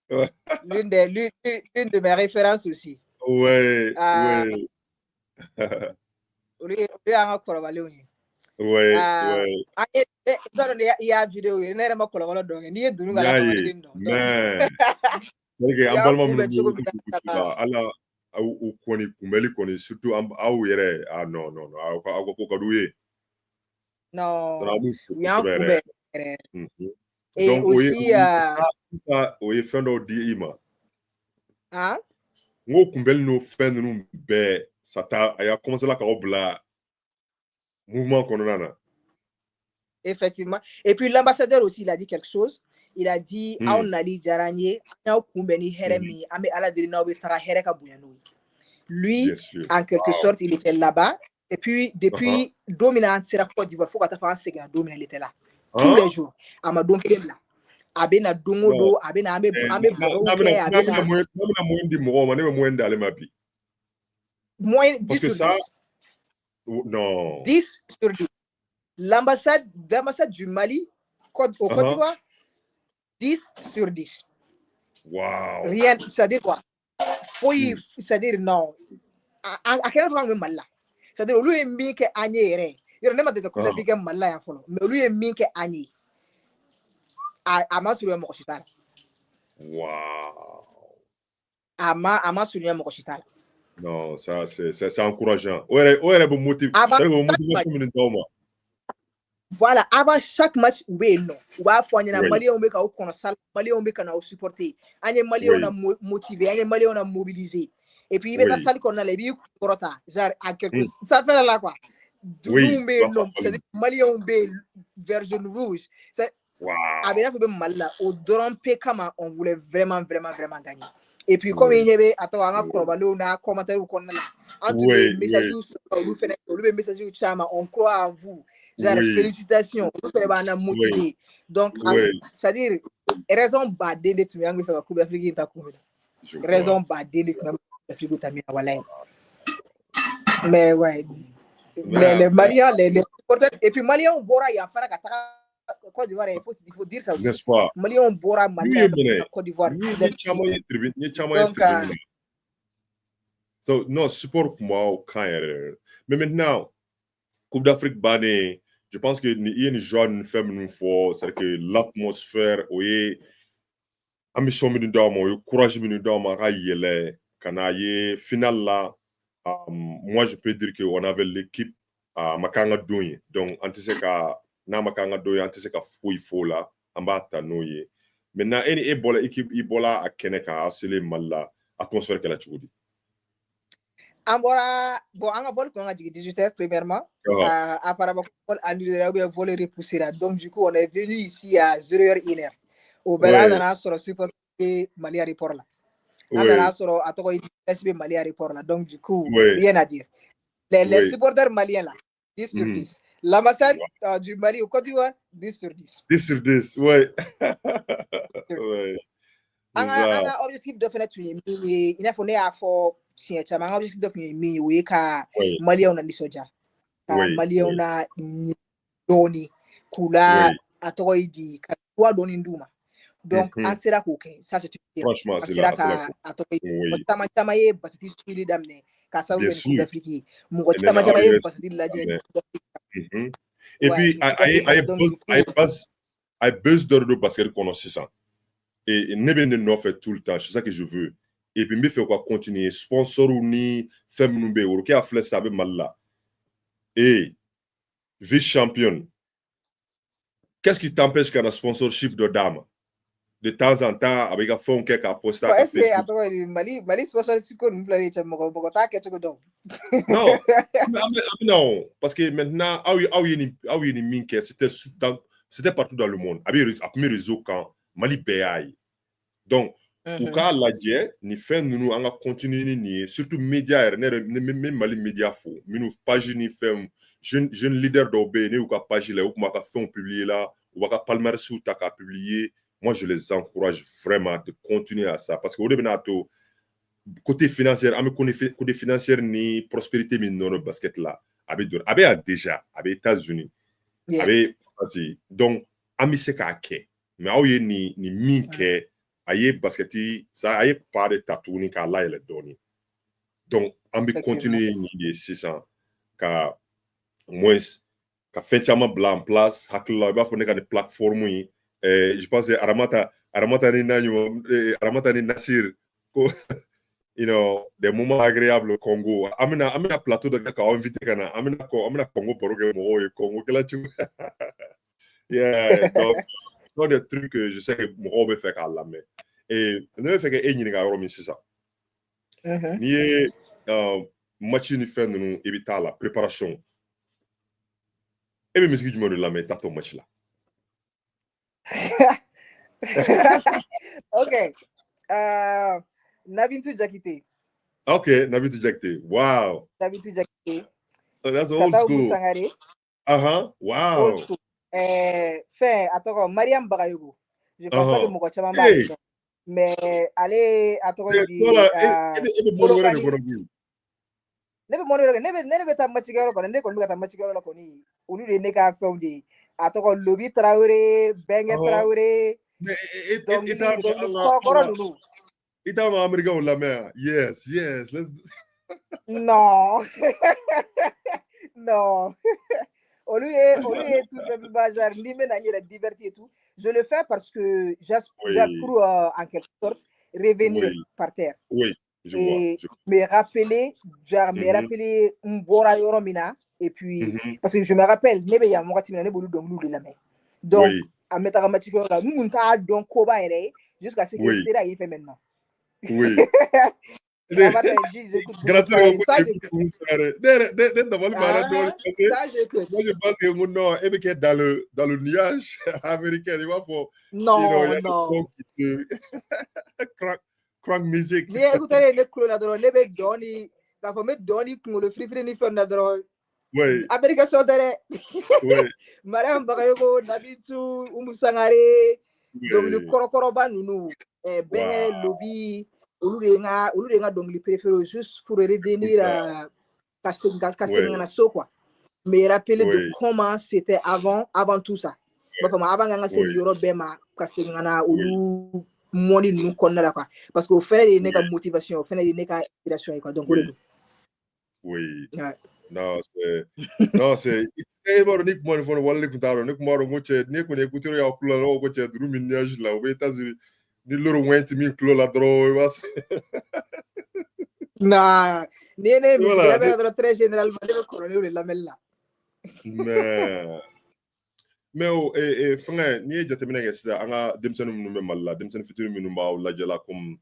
L'une de mes références aussi. Oui. Il y a vidéo, il y a ma collègue donc il y a du ala au koni kumbeli koni surtout au yere non ko kadouye non donc aussi ça o ye fɛn dɔ di i ma ngo kumbeli no fɛn ninnu bɛɛ sata a y'a commencé la ka o bila mouvement kɔnɔna na. Effectivement. Et puis l'ambassadeur aussi, il a dit quelque chose. Il a dit lui, en quelque sorte, il était là-bas. Et puis, depuis dominant Côte d'Ivoire, faut il était là. Tous les jours. Là. Abena Dongodo, Abena Ambe moins 10 sur 10. Non. 10 sur 10. L'ambassade du Mali au Côte d'Ivoire, 10 sur 10. Wow. Rien, c'est-à-dire quoi? C'est-à-dire non. À quel moment même là? C'est-à-dire lui est mis que Agnès. Il n'y a pas de quoi dire que Mallah est follow. Mais lui est mis que Agnès. Ama sur le Mokochitala. Wow. Ama sur le Mokochitala. Non, ça c'est encourageant. Ouais, bon motif. Voilà, avant chaque match, oui, non. On va faire un Mali, on va Mali, on va supporter. Un Mali, on a motivé, un Mali, on a mobilisé. Et puis, il y a ça qu'on a les billes, genre, à quelque chose. Ça fait là, quoi. Oui, c'est Mali, on va version rouge. Avec la fait mal là, au drompé comme on voulait vraiment gagner. Et puis, comme il y avait, attends, on a commentaire ou qu'on a là. entre les messages les messages on croit en vous, genre félicitations, vous serez motivé. Donc c'est-à-dire raison badé de tu me faire coupe d'Afrique ta coupe. Raison badé de l'Afrique ta voilà. Mais ouais, les Maliens, les et puis Maliens Bora il y a faire Côte d'Ivoire, il faut dire ça aussi. N'est-ce pas? Maliens Bora Maliens Côte d'Ivoire. Donc so non support moi au camp. Mais maintenant Coupe d'Afrique banné, je pense que il y a une jeune femme une fois, c'est que l'atmosphère oui ambition mi dama courage mi dama ka yele kana ye final là moi je peux dire que on avait l'équipe à makanga doye donc antiseka na makanga doye antiseka fou là en bas tanoye maintenant une ebola équipe ebola a keneka asile malla atmosphère que la tchoudi Ambora bon anga vol ko nga 18h premièrement apparemment vol annulé ou bien vol repoussé là donc du coup on est venu ici à 0h 1h au Bela dans sur support Mali Report là dans sur atoko SB Mali Report là donc du coup rien à dire les supporters maliens là 10 sur 10 l'ambassade du Mali au Côte d'Ivoire 10 sur 10 10 sur 10 ouais ouais anga objectif de fenêtre il a fallu à fort tiens chama objectif de mi we ka Mali on a nisoja ka Mali on a doni kula atoidi ka wa doni nduma donc en sera coquin ça c'est franchement c'est là atoidi tama ye basiti suili damne ka sa wen Coupe d'Afrique mo tama ye basiti la et puis I buzz de basket qu'on a 600 et ne ben ne fait tout le temps c'est ça que je veux et puis me fait quoi continuer sponsor ou ni femme be ou qui a fait ça be mal là et vice championne qu'est-ce qui t'empêche qu'un sponsorship de dame de temps en temps avec un fond quelque poster est-ce que attends Mali sponsorship ko n'flare chamo ta ke to do non non parce que maintenant ni minke c'était partout dans le monde avec premier réseau quand Mali BAI donc ou ka lajɛ ni fɛn ninnu an ka continuer ni ye surtout média yɛrɛ ne yɛrɛ Mali média fo minnu page ni fɛn jeune leader dɔw bɛ yen ne y'u ka page la u tun b'a ka fɛnw publier la u b'a ka palmarèsiw ta k'a publier moi je les encourage vraiment de continuer à ça parce que o de bɛna to côté financier an bɛ côté financier ni prospérité min nɔrɔ basket la a bɛ don a bɛ yan déjà a bɛ États-Unis a bɛ parce donc an bɛ se k'a kɛ mais aw ye nin min kɛ aye basketi ça aye pas de tatouni ka la ele doni donc on peut continuer ni 600 ka moins ka fait chama blanc en place hakla ba fo ne ka de plateforme yi je pense aramata ni nanyo aramata ni Nasir ko you know des moments agréables au Congo amina plateau de ka invité kana amina Congo boroge mo e Congo kala tu yeah donc sont des trucs que je sais que mo be fait ka la mais et ne fait que ɲininka yɔrɔ min sisan n'i ye match ni fɛn ninnu i bɛ taa la préparation e bɛ misiri jumɛn de lamɛn i t'o match la ok Nabitou Diakité wow Nabitou Diakité that's old school Sangare wow old school fait attends Mariam Bagayogo je pense pas que mon coach m'a mais allez attends ne be ta match garo ko ne ko ta match garo ko ni ulu de ne ka fɛnw de atoko Lobi Traoré Bengue Traoré donc ita ma America ou la mer yes let's non non olu est tout simplement genre ni me na ñira divertir et tout je le fais parce que j'aspire pour en quelque sorte revenir par terre et me rappeler Mbora Yoromina et puis parce que je me rappelle ne be ya mo katimina ne bolu donglu de la main donc à mettre en match là nous ta donc ko ba ere jusqu'à ce que c'est là il fait maintenant grâce à vous ça j'écoute moi je pense que mon nom est dans le nuage américain il va pour non crank music ni écoutez les clous là dans les bec doni Quand on met Donny, le free free ni fait notre. Oui. Amérique Sodere. Oui. Madame Bakayoko, Nabitu, Umusangare. Donc le Oui. Korokoroba nous, Ben lobby, Olurenga donc les préférés juste pour revenir à Kasengana So quoi. Mais rappeler de comment c'était avant tout ça. Avant Ganga c'est l'Europe Bema Kasengana Olu Moni nous connaît là quoi. Parce qu'au fait il y a une motivation, au fait il y a une inspiration quoi. Donc oui. Non c'est c'est bon nik mo fon wala ku taro nik mo mo che ni ko ne ku tiro ya ku la ko che dru min niage la aux États-Unis ni loro went mi klo la dro was na nene mi sigla bela dro très généralement le colonel la mella mais o frère ni jatemina ke sa anga demsenu mu malla demsenu fitu minu ba la jela comme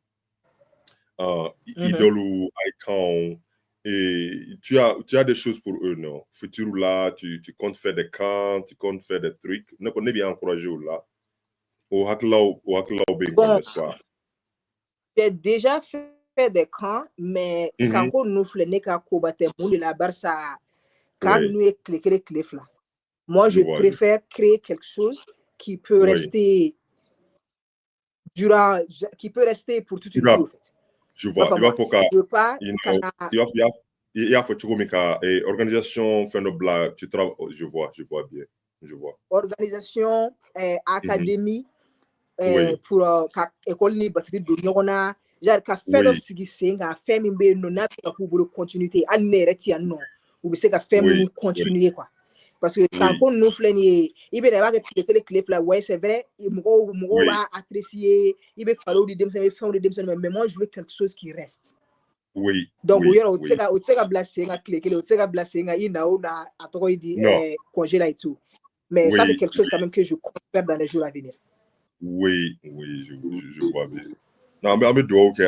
idolu icon et tu as des choses pour eux non futur là tu comptes faire des camps tu comptes faire des trucs ne connais bien encourager là au haklau ben n'est-ce pas j'ai déjà fait des camps mais quand on nous flène ka ko baté moun la barça quand nous est clé là moi je préfère créer quelque chose qui peut rester durant qui peut rester pour toute une vie en fait je vois il y a faut organisation fin de blague tu travailles je vois bien je vois organisation académie pour école ni parce que do ñogona genre ka fait do sigi senga fait mi be no na pour bolo continuité an ne reti an non ou be se ka fait mi continuer quoi parce que quand on nous fleni ibe na ba que clé là ouais c'est vrai mo va apprécier ibe kalo di dem se fait de dem se mais moi je veux quelque chose qui reste donc o tseka blaser nga clé o tseka blaser nga ina ona atoko di congé là et tout mais ça c'est quelque chose quand même que je compte faire dans les jours à venir. Oui, je vois bien. Non, mais ok,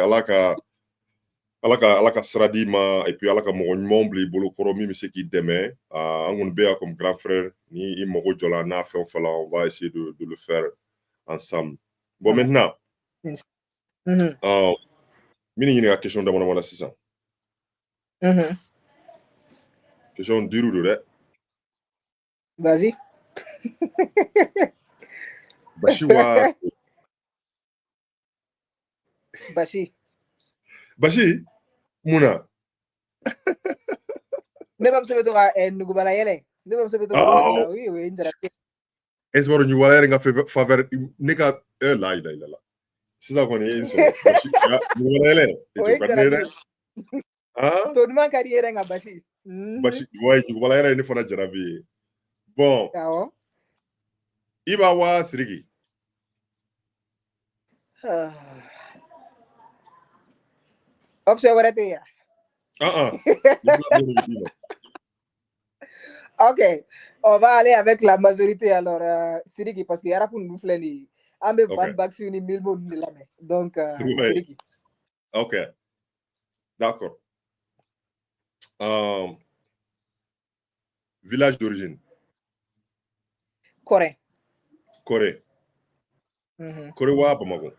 alaka sradima et puis alaka mo mombli bolo koromi mais c'est qui demain on be comme grand frère ni mogo jola na fait on va essayer de le faire ensemble. Bon maintenant. Mini une question de mon assistant. Question dure de. Vas-y. Bashiwa. Bashi Muna. Ne pas se mettre nous bala yele. Ne pas se mettre oui indra. Est-ce que nous allons nga faveur neka la. C'est ça qu'on est sur. Bashi nous allons aller. Ah? Tout le monde carrière nga Bashi. Bashi ouais nous allons aller ne fona jarabi. Bon. Ah. Iba wa sirigi. Observez ya. Ok, on va aller avec la majorité alors, Siriki, parce qu'il y a pour nous flâner. Ambe van baxi ni 1000 mots de la main. Donc, Siriki. Ok, d'accord. Village d'origine. Corée. Corée ou Bamako?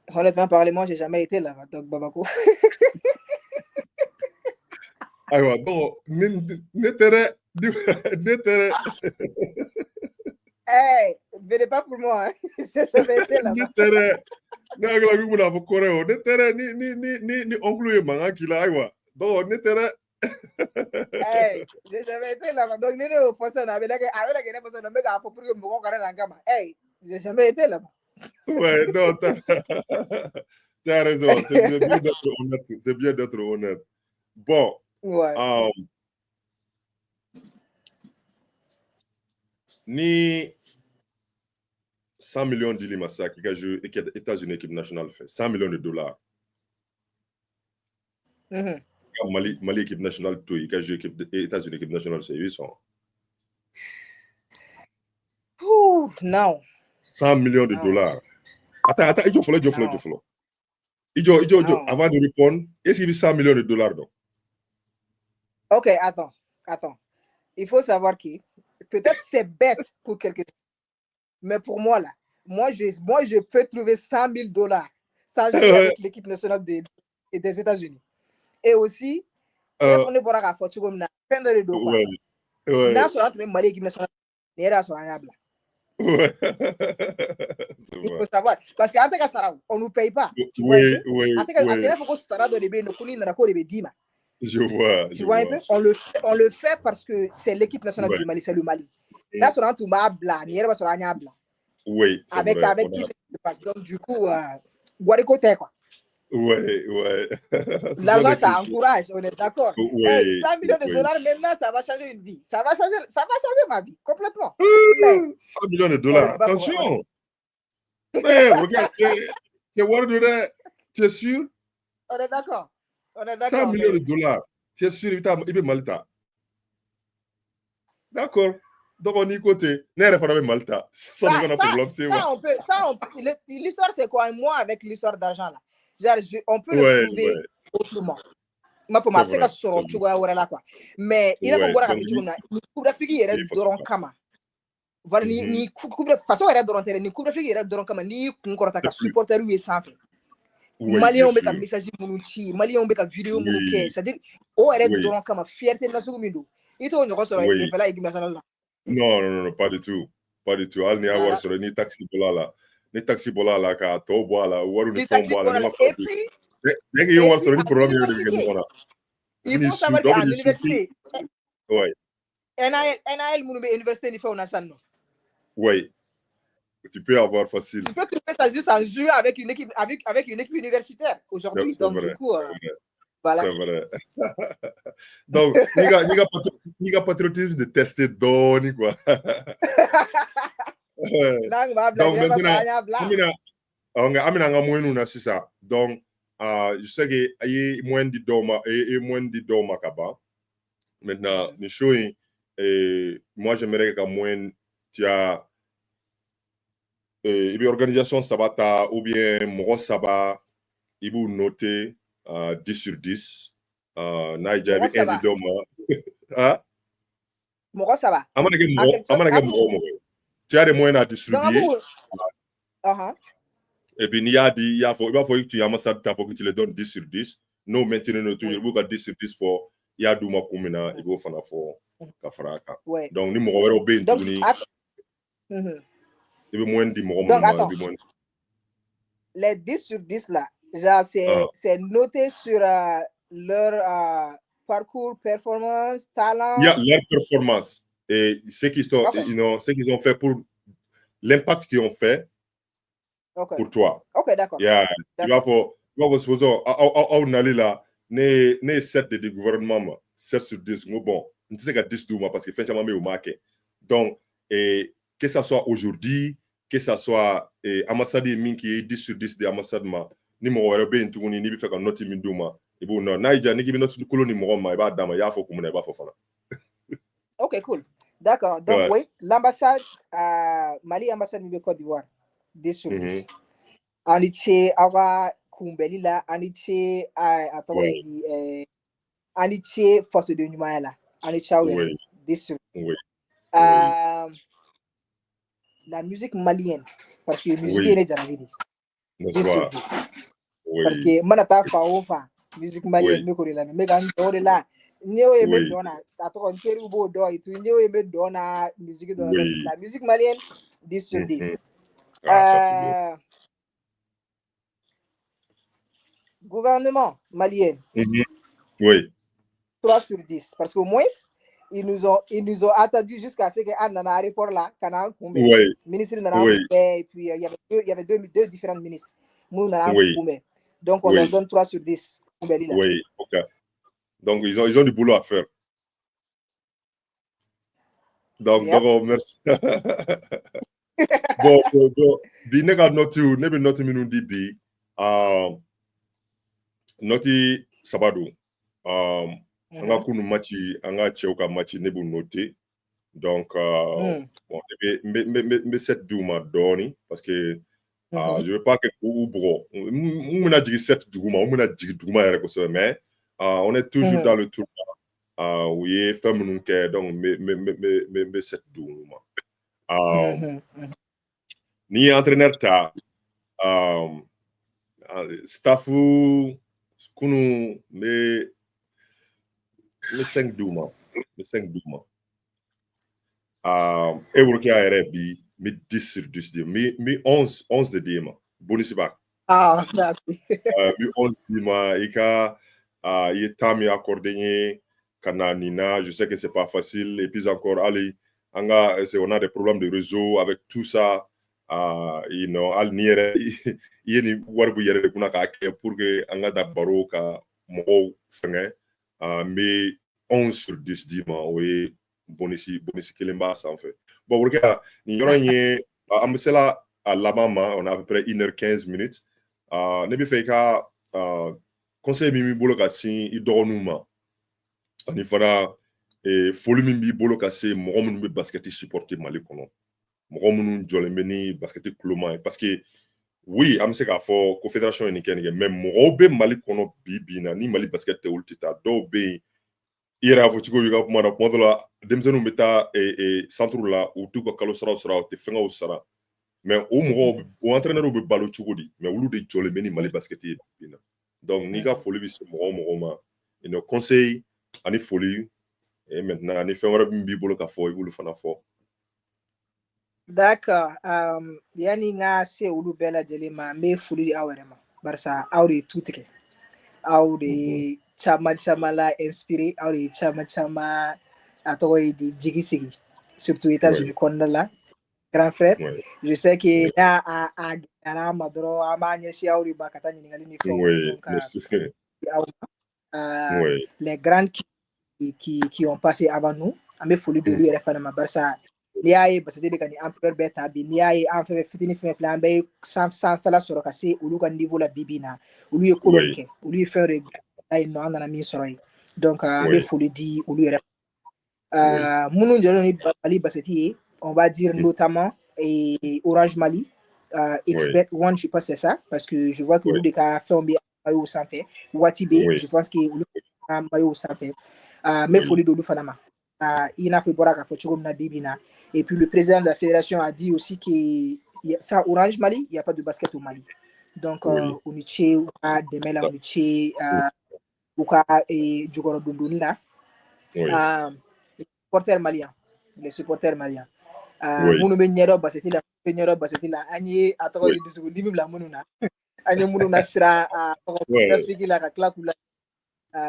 Honnêtement parlé, moi, j'ai jamais été là, donc Bamako. Aywa, donc, n'était. Hey, venez pas pour moi, hein. J'ai jamais été là-bas. Ni oncle manga kila aywa. Donc, n'était. Hey, j'ai jamais été là-bas. Donc, nous sommes forcés à aller là-bas. Hey, j'ai jamais été là-bas. Ouais, non, t'as raison. C'est bien d'être honnête. C'est bien d'être honnête. Bon. Ouais. Ni 100 millions de Limassa qui a joué et qui est États-Unis équipe nationale fait 100 millions de dollars. Mali équipe nationale tout qui a joué États-Unis équipe nationale c'est 800. Non. 100 millions de dollars. Attends, il faut avant de répondre, est-ce qu'il y a 100 millions de dollars donc? Ok, attends. Il faut savoir que peut-être c'est bête pour quelqu'un, mais pour moi je peux trouver 100 000 dollars sans jouer avec l'équipe nationale de des États-Unis. Et aussi, on est pour la photo comme na pendant le dos. Là, sur l'autre même Mali équipe nationale, il y a sur un il faut savoir parce qu'en tant que on nous paye pas. Tu vois un peu. En tant que faut que Sarah de bébé, nous connaissons dans la cour de Dima. Je vois. Tu vois un peu. On le fait parce que c'est l'équipe nationale du Mali, c'est le Mali. Là, sur un tout blanc, il y a sur un blanc. Oui, avec tout ce qui se passe. Donc du coup, Guaricoté quoi. Ouais. L'argent, ça encourage, on est d'accord. Ouais, 100 millions de dollars, maintenant, ça va changer une vie. Ça va changer ma vie, complètement. Mais, 100 millions de dollars, attention. Mais regarde, tu vois de tu es sûr? On est d'accord. 100 millions de dollars, tu es sûr, il peut Malta. D'accord. Donc on y côté. N'est pas Malta. Ça n'est pas un problème, c'est l'histoire, c'est quoi? Moi, avec l'histoire d'argent, là. Genre, on peut le trouver autrement. Ma faut ma seka soro chuga wala la quoi. Mais il a pas voir avec chuguna. Ni coupe d'Afrique il est doron kama. Voilà ni coupe de façon il est doron terre ni coupe d'Afrique il est doron kama ni kunkorata ka supporter yu sanfé. Malien be ka message munu chi, malien be ka vidéo munu ke, c'est-à-dire o est doron kama fierté na sugu mindo. Ito on ko soro il fait la équipe nationale là. Non, pas du tout. Pas du tout. Al ni avoir sur ni taxi bola là ka to bola, waru ni fond bola ni ma et puis dès que yo war sur ni programme il faut savoir qu'à l'université, NAL munu be université ni fait on a ça non. Oui. Tu peux avoir facile. Tu peux trouver ça juste en jouant avec une équipe universitaire aujourd'hui. Donc du coup, voilà. C'est vrai. Donc, il y a patriotisme de tester Donny quoi. Donc maintenant, donc je sais que il moins de doma et moins de doma kaba. Maintenant, les choses moi j'aimerais que moins tu as organisation sabata ou bien moro saba il vous noter 10 sur 10 Naija bi indi doma moro saba tu as des moyens à distribuer et puis il y a que tu les donnes 10 sur 10 nous maintenons toujours 10 sur 10 pour il y a duma kumina il faut faire fort kafaraka donc ni moro wero be ntuni il veut moins de donc les 10 sur 10 là genre c'est noté sur leur parcours, performance, talent. Il y a leur performance et ce qu'ils ont fait pour l'impact qu'ils ont fait pour toi. Ok, d'accord. Il va falloir supposer on allait là ne 7 de gouvernement 7 sur 10 bon on sait qu'à 10 douma parce que fin jamais au marqué donc que ça soit aujourd'hui que ça soit ambassade min qui est 10 sur 10 de ambassade ma ni mo wala be ntuni ni bi fait que noti min douma et bon non naija ni bi noti koloni mo ma ba dama ya fo ko mun ba fo fana. Ok, cool. D'accord. Donc oui, l'ambassade Mali ambassade de Côte d'Ivoire 10 sur 10. Aniche awa kumbeli la aniche aniche force de Numaya la aniche awa 10 sur 10. La musique malienne parce que la musique est déjà 10 sur 10. Parce que manata fa musique malienne me la me gan do de la nyo e me dona tato on keri bo do itu nyo e me dona musique do la musique malienne 10 sur 10. Gouvernement malien. 3 sur 10 parce qu'au moins ils nous ont attendu jusqu'à ce qu'un nana aéroport là canal ministre nana et puis il y avait deux différents ministres nous nana donc on leur donne 3 sur 10 oui, ok. Donc ils ont du boulot à faire. Donc merci. Bon bi nega noti minundi bi noti sabado anga kunu matchi anga cheuka matchi ne bu noté donc bon me set duma doni parce que je veux pas que ou bro on a dit 7 duma on a dit duma mais on est toujours dans le tour oui femme donc me set duma ni entraîneur ta staffu kunu me 5 duma Euroki a bi mi 10 sur 10 de mi 11 de dima bonus ba merci mi 11 dima ika il est temps accordé kananina je sais que c'est pas facile et puis encore allez on a des problèmes de réseau avec tout ça you know al niere yeni warbu yere kuna ka pour que anga da baro ka mo fenge mais 11 sur 10 dima oui bonisi kelemba sans fait bon regarde ni yoro nye amsela à Labama on a à peu près 1h15 minutes ne bi fait ka conseil mi bolo ka sin i dogonu ma ani fana foli min b'i bolo ka se mɔgɔ minnu bɛ basket supporter Mali kɔnɔ mɔgɔ minnu jɔlen bɛ ni basket kuloma ye parce que oui an bɛ se k'a fɔ ko fédération ye nin kɛ mais mɔgɔw bɛ Mali kɔnɔ bi na ni Mali basket tɛ olu tɛ taa dɔw bɛ yen i yɛrɛ y'a fɔ cogo min ka kuma na kuma dɔ la denmisɛnninw bɛ taa centre la u t'u ka kalo saraw sara u tɛ fɛngɛw sara mais o mɔgɔw o entraîneur bɛ balo cogo di mais olu de jɔlen bɛ ni Mali basket ye bi na donc n'i ka foli bɛ se mɔgɔ o mɔgɔ ma une conseil ani foli et maintenant ni fɛn wɛrɛ min b'i bolo ka fɔ i b'olu fana fɔ d'accord yani n ka se olu bɛɛ lajɛlen ma n bɛ foli di aw yɛrɛ ma barisa aw de ye tu tigɛ aw de ye caman caman la inspiré aw de ye caman caman a tɔgɔ ye di jigi sigi surtout États-Unis kɔnɔna la grand frère je sais que n'a a gɛlɛyara an ma dɔrɔn an b'a ɲɛsin aw de ma ka taa ɲininkali ni fɛnw donc les grands qui ont passé avant nous an bɛ foli d'olu yɛrɛ fana ma barisa n'i y'a ye basket bɛ ka nin ampleur bɛɛ ta bi n'i y'a ye an fɛn fitinin fɛn filɛ an bɛ sanfɛla sɔrɔ ka se olu ka niveau la bi na olu ye ko dɔ de kɛ olu ye fɛn de da yen nɔ an nana min sɔrɔ yen donc an bɛ foli di olu yɛrɛ minnu jɔlen ni Mali basket ye on va dire notamment Orange Mali Expert One je pense c'est ça parce que je vois que olu de ka fɛnw bɛ maillot sanfɛ waati bɛ je pense que olu ka maillot sanfɛ n bɛ foli d'olu fana ma il n'a fait bora k'a fɔ cogo min na bi na et puis le président de la fédération a dit aussi que ça Orange Mali il y a pas de basket au Mali donc u ni ce u ka dɛmɛ la u ni ce u ka jukɔrɔ dondonni la les supporters maliens minnu bɛ ɲɛdɔn basket la an ye a tɔgɔ ye dusukundimi bila minnu na an ye minnu na sira Afrique la ka tila k'u la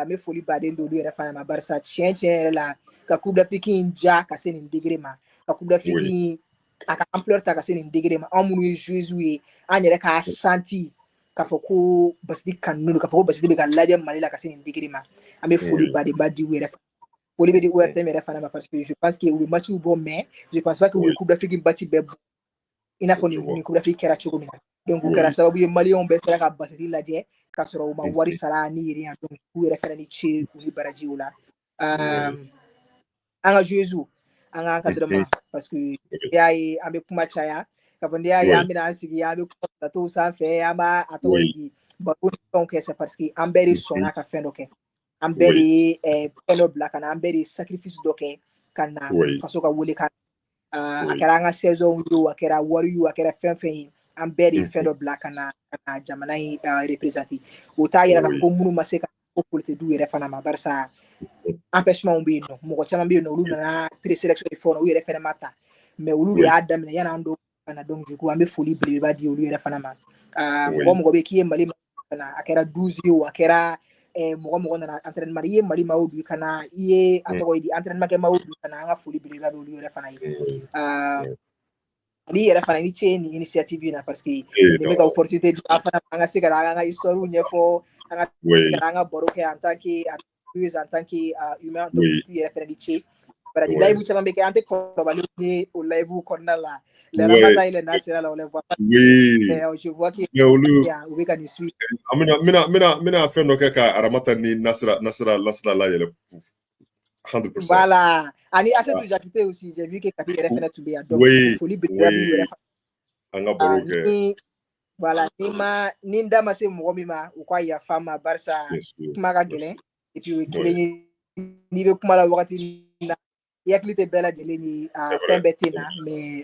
n bɛ foli baden d'olu yɛrɛ fana ma barisa tiɲɛ yɛrɛ la ka Coupe d'Afrique in ja ka se nin degré ma ka Coupe d'Afrique in a ka ampleur ta ka se nin degré ma anw minnu ye joueuses ye an yɛrɛ k'a senti k'a fɔ ko basket kanu don k'a fɔ ko basket bɛ ka lajɛ Mali la ka se nin degré ma an bɛ foli badenba di u yɛrɛ fana foli bɛ di ORTM yɛrɛ fana ma parce que je pense que u bɛ matchw bɔ mais je pense pas que u ye Coupe d'Afrique match bɛɛ bɔ i n'a fɔ nin Coupe d'Afrique kɛra cogo min na donc u kɛra sababu ye maliyɛnw bɛɛ sera ka basket lajɛ k'a sɔrɔ u ma wari sara ni yɛrɛ yan donc u yɛrɛ fana ni ce u ni barajiw la an ka joueuses an ka encadrement parce que n'i y'a ye an bɛ kuma caya k'a fɔ n'i y'a ye an bɛna an sigi an bɛ kuma plateau sanfɛ an b'a a tɔgɔ ye di baro ni fɛnw kɛ c'est parce que an bɛɛ de sɔnna ka fɛn dɔ kɛ an bɛɛ de ye fɛn dɔ bila ka na an bɛɛ de ye sacrifice dɔ kɛ ka na faso ka wele kan a kɛra an ka saison ye o a kɛra wari ye o a kɛra fɛn fɛn ye an bɛɛ de ye fɛn dɔ bila ka na jamana in représenter o t'a yira k'a fɔ ko minnu ma se ka ko foli tɛ d'u yɛrɛ fana ma barisa empêchement bɛ yen nɔ mɔgɔ caman bɛ yen nɔ olu nana présélection de fɛnw na u yɛrɛ fana ma ta mais olu de y'a daminɛ yanni an dɔw ka na donc du coup an bɛ foli belebeleba di olu yɛrɛ fana ma mɔgɔ bɛ k'i ye Mali ma a kɛra 12 ye o a kɛra mɔgɔ nana entraînement i ye Mali maaw bi ka na i ye a tɔgɔ ye di entraînement kɛ maaw bi ka na an ka foli belebeleba bɛ olu yɛrɛ fana ye ani yɛrɛ fana ni ce ni initiative in na parce que nin bɛ ka opportunité di an fana an ka se ka an ka histoire ɲɛfɔ an ka se ka an ka baro kɛ en tant que en tant que humain donc du coup yɛrɛ fana ni ce baraji live caman bɛ kɛ an tɛ kɔrɔbalen ye o live kɔnɔna la les Ramata et les Nasira la on les voit pas mais je vois que u bɛ ka nin suivre mina fɛn dɔ kɛ ka Ramata ni Nasira la yɛlɛ 100%. Voilà. Ani Assetou Diakité aussi, j'ai vu que Kapi yɛrɛ fana tun bɛ yan donc foli belebeleba b'i yɛrɛ fana. An ka baro kɛ. Voilà ni n da ma se mɔgɔ min ma u ka yafa n ma barisa kuma ka gɛlɛn et puis o ye kelen ye n'i bɛ kuma la wagati min na i hakili tɛ bɛɛ lajɛlen ye fɛn bɛɛ tɛ na mais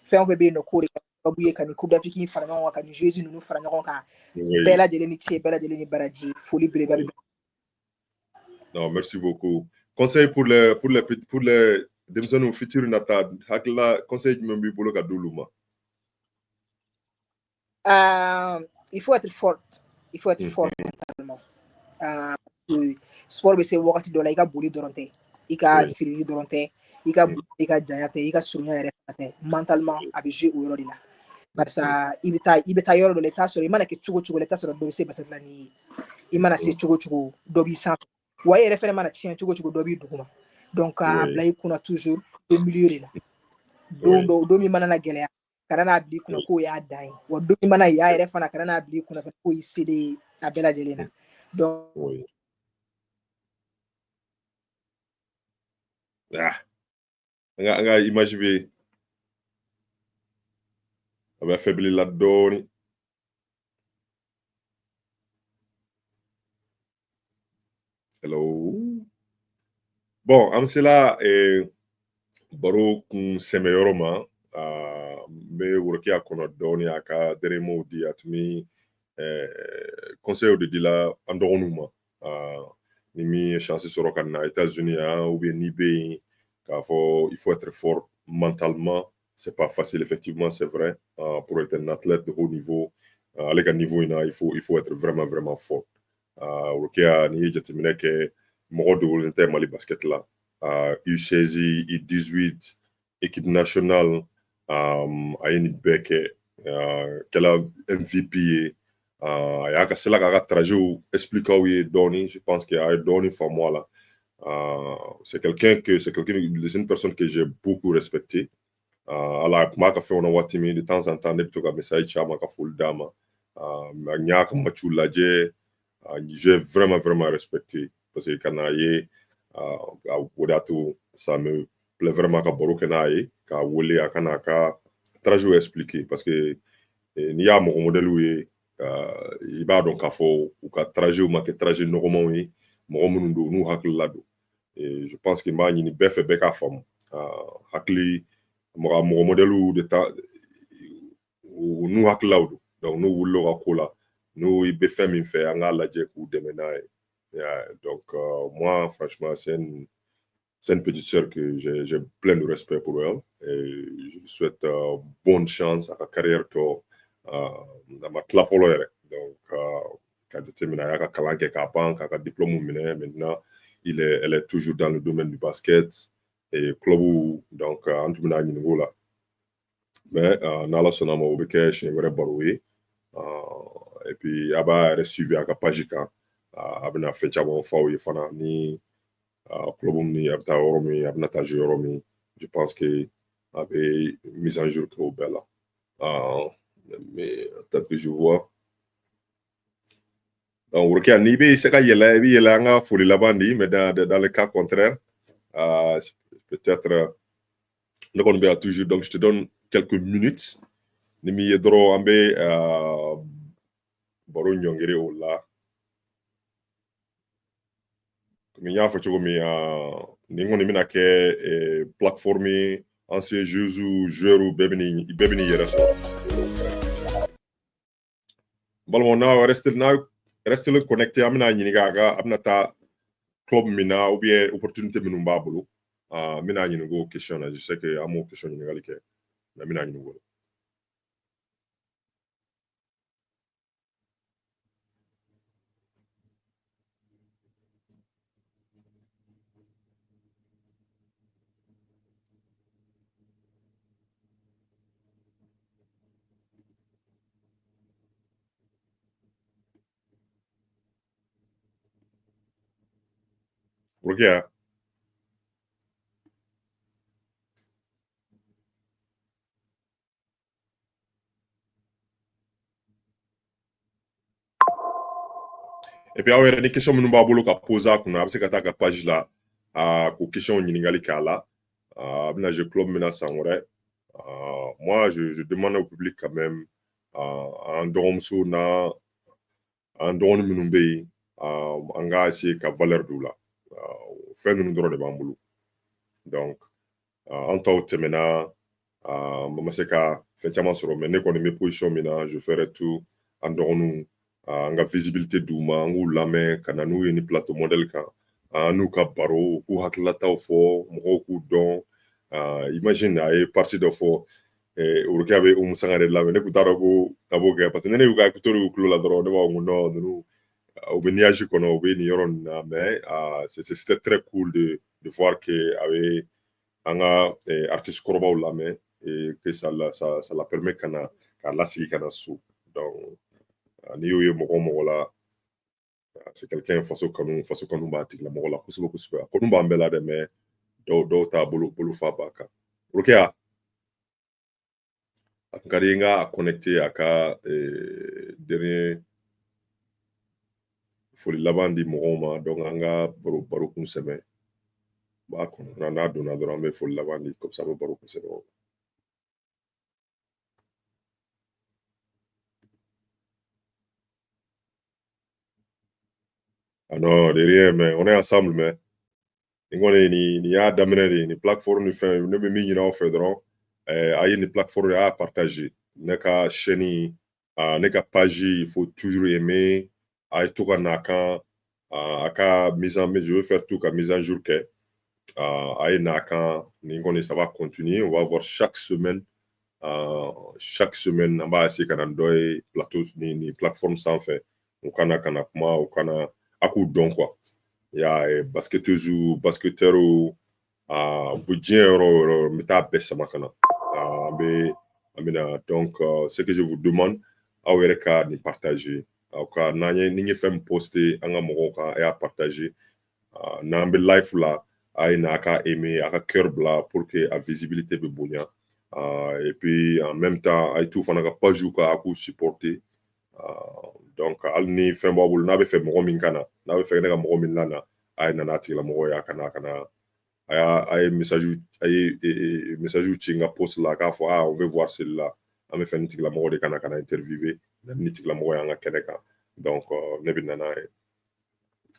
fɛn o fɛn bɛ yen nɔ k'o de babuye kan Coupe d'Afrique fara ɲɔgɔn kan joueurs ninnu fara ɲɔgɔn kan bɛɛ lajɛlen ni ce bɛɛ lajɛlen ni baraji foli belebele bɛ. Non, merci beaucoup. Conseil pour les denmisɛnninw fitiri nata hakilila conseil jumɛn b'i bolo ka d'olu ma? Il faut être forte. Il faut être fort mentalement. Sport bɛ se wagati dɔ la i ka boli dɔrɔn tɛ i ka firili dɔrɔn tɛ i ka janya tɛ i ka surunya yɛrɛ tɛ mentalement a bɛ jouer o yɔrɔ de la barisa i bɛ taa yɔrɔ dɔ la i t'a sɔrɔ i mana kɛ cogo cogo la i t'a sɔrɔ dɔ bɛ se basket la n'i ye i mana se cogo cogo dɔ b'i sanfɛ wa i yɛrɛ fɛnɛ mana tiɲɛ cogo cogo dɔ b'i duguma donc k'a bila i kunna toujours i bɛ milieu de la don min mana na gɛlɛya kana n'a bila i kunna k'o y'a dan ye wa don min mana y'a yɛrɛ fana kana n'a bila i kunna fana k'o y'i selen ye a bɛɛ lajɛlen na donc an ka image bɛ a bɛ affaibli la dɔɔni. Hello. Bon, an sela baro kun sɛmɛ yɔrɔ ma n bɛ Worokiya kɔnɔ dɔɔni a ka dernier mot di a tun bɛ conseil de dila an dɔgɔninw ma ni min ye chance sɔrɔ ka na États-Unis ou bien n'i bɛ yen k'a fɔ il faut être fort mentalement c'est pas facile effectivement c'est vrai pour être un athlète de haut niveau ale ka niveau in na il faut être vraiment vraiment fort Worokiya n'i ye jateminɛ kɛ mɔgɔ dogolen tɛ Mali basket la U16 U18 équipe nationale a ye nin bɛɛ kɛ kɛla MVP ye a y'a ka sela k'a ka trajet expliquer aw ye dɔɔni je pense que a ye dɔɔni faamu a la c'est une personne que j'ai beaucoup respecté ala a kun b'a ka fɛnw na waati min de temps en temps ne bɛ to ka message ci a ma ka foli d'a ma n y'a ka matchw lajɛ j'ai vraiment vraiment respecté parce que ka n'a ye o de y'a to ça me plaît vraiment ka baro kɛ n'a ye k'a wele a ka n'a ka trajet expliquer parce que n'i y'a mɔgɔ modèle ye i b'a dɔn k'a fɔ u ka trajet ma kɛ trajet nɔgɔmanw ye mɔgɔ minnu don n'u hakilila don je pense que n b'a ɲini bɛɛ fɛ bɛɛ k'a faamu hakili mɔgɔ modèle de ta n'u hakililaw don donc n'u wulila ka ko la n'u bɛ fɛn min fɛ an k'a lajɛ k'u dɛmɛ n'a ye donc moi franchement c'est une petite sœur que j'ai plein de respect pour elle et je lui souhaite bonne chance à sa carrière tɔ a ma tila fɔlɔ yɛrɛ donc ka jateminɛ a y'a ka kalan kɛ k'a ban k'a ka diplôme minɛ maintenant elle est toujours dans le domaine du basket et club donc an tun bɛna ɲininka o la mais n'Ala sɔnna ma o bɛ kɛ siɲɛ wɛrɛ baro ye et puis a b'a yɛrɛ suivi a ka page kan a bɛna fɛn caman fɔ aw ye fana ni club min a bɛ taa yɔrɔ min a bɛna taa jouer yɔrɔ min je pense que a bɛ mise en jour kɛ o bɛɛ la mais tant que je vois donc Worokiya n'i bɛ se ka yɛlɛ i bɛ yɛlɛ an ka foli laban di mais dans le cas contraire peut-être ne kɔni bɛ yan toujours donc je te donne quelques minutes ni min ye dɔrɔn an bɛ baro ɲɔngiri o la komi n y'a fɔ cogo min nin kɔni bɛna kɛ plateforme ye ancien joueurs bɛɛ bɛ n'i yɛrɛ sɔrɔ balimaw n'a restez connecté an bɛna ɲininka a bɛna taa club min na ou bien opportunité minnu b'a bolo n bɛna ɲininka o question na je sais que an m'o question ɲininkali kɛ mais n bɛna ɲininka o la Worokiya et puis aw yɛrɛ ni question minnu b'a bolo ka poser a kunna a bɛ se ka taa ka page la k'o question ɲininkali k'a la a bɛna jouer club min na san wɛrɛ moi je demande au public quand même an dɔgɔmuso n'a an dɔgɔnin minnu bɛ yen an k'a essayer ka valeur d'u la fɛn ninnu dɔrɔn de b'an bolo donc an taw tɛmɛna ma se ka fɛn caman sɔrɔ mais ne kɔni bɛ position min na je ferai tout an dɔgɔninw an ka visibilité d'u ma an k'u lamɛn ka na n'u ye ni plateau modèle kan an n'u ka baro u k'u hakilinataw fɔ mɔgɔw k'u dɔn imagine a ye partie dɔ fɔ Orokiya bɛ Umu Sangare lamɛn ne tun t'a dɔn ko a b'o kɛ parce que ne y'u ka écouteur y'u tulo la dɔrɔn ne b'a fɔ ko non ninnu u bɛ nuage kɔnɔ u bɛ nin yɔrɔ ninnu na mais c'était très cool de voir que a bɛ an ka artiste kɔrɔbaw lamɛn et que ça la permet ka na k'a lasigi ka na so donc n'i y'o ye mɔgɔ o mɔgɔ la c'est quelqu'un faso kanu b'a tigilamɔgɔ la kosɛbɛ kosɛbɛ a kɔni b'an bɛɛ la dɛ mais dɔw t'a bolo fa b'a kan Orokiya a kun ka di n ka connecté a ka dernier foli laban di mɔgɔw ma donc an ka baro kun sɛmɛ b'a kɔnɔ n'a donna dɔrɔn an bɛ foli laban di comme ça an bɛ baro kun sɛmɛ ah non de rien mais on est ensemble mais nin kɔni nin y'a daminɛ de ye nin plateforme ni fɛn ne bɛ min ɲini aw fɛ dɔrɔn a ye nin plateforme a y'a partager ne ka chaîne ne ka page il faut toujours aimer a ye to ka n'a kan a ka mise en je vais faire tout ka mise en jour kɛ a ye n'a kan nin kɔni ça va continuer on va voir chaque semaine an b'a essayer ka na dɔ ye plateau ni plateforme sanfɛ u kana kuma u kana a k'u dɔn quoi il y a basketteuse ou basketteur u bɛ diɲɛ yɔrɔ o yɔrɔ n bɛ taa bɛɛ sama ka na an bɛna donc ce que je vous demande aw yɛrɛ ka nin partager aw ka ni n ye fɛn min poster an ka mɔgɔw kan a y'a partager n'an bɛ live la a ye na a ka aimer a ka cœur bila pour que a visibilité bɛ bonya et puis en même temps a ye t'u fana ka page kan a k'u supporter donc hali ni fɛn b'a bolo n'a bɛ fɛ mɔgɔ min ka na n'a bɛ fɛ ne ka mɔgɔ min lana a ye na n'a tigilamɔgɔ ye a kana a ye message ci n ka post la k'a fɔ on veut voir celui-là an bɛ fɛ nin tigilamɔgɔ de kana interviewer ni tigilamɔgɔ y'an ka kɛnɛ kan donc ne bɛ na n'a ye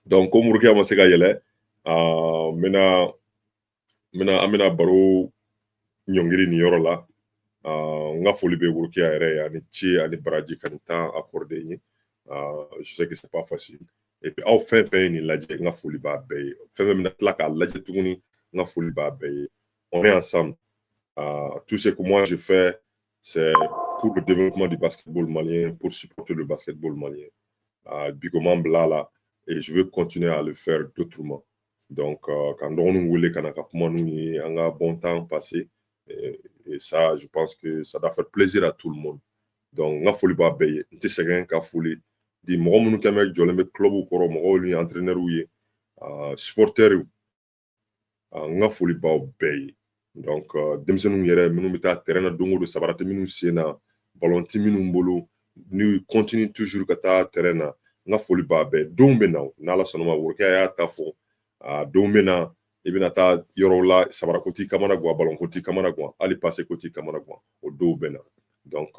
donc ko Orokiya ma se ka yɛlɛ an bɛna baro ɲɔngiri nin yɔrɔ la n ka foli bɛ Orokiya yɛrɛ ye ani ci ani baraji ka nin temps accordé n ye je sais que c'est pas facile et puis aw fɛn fɛn ye nin lajɛ n ka foli b'a bɛɛ ye fɛn fɛn bɛna tila k'a lajɛ tuguni n ka foli b'a bɛɛ ye on est ensemble tout ce que moi je fais c'est pour le développement du basketball malien pour supporter le basketball malien bi ko m'an bila la et je veux continuer à le faire d'autrement donc ka n dɔgɔninw wele ka na ka kuma n'u ye an ka bon temps passé et ça je pense que ça doit faire plaisir à tout le monde donc n ka foli b'a bɛɛ ye n tɛ sɛgɛn ka foli di mɔgɔ minnu kɛn bɛ jɔlen bɛ club kɔrɔ mɔgɔw ni entraîneur ye supporters n ka foli b'aw bɛɛ ye donc denmisɛnninw yɛrɛ minnu bɛ taa terrain na don o don sabara tɛ minnu sen na ballon tɛ minnu bolo n'u continue toujours ka taa terrain na n ka foli b'a bɛɛ don bɛ na n'Ala sɔnna ma Orokiya y'a ta fɔ don bɛ na i bɛna taa yɔrɔw la sabara ko t'i kamana guwan ballon ko t'i kamana guwan hali passe ko t'i kamana guwan o don bɛ na donc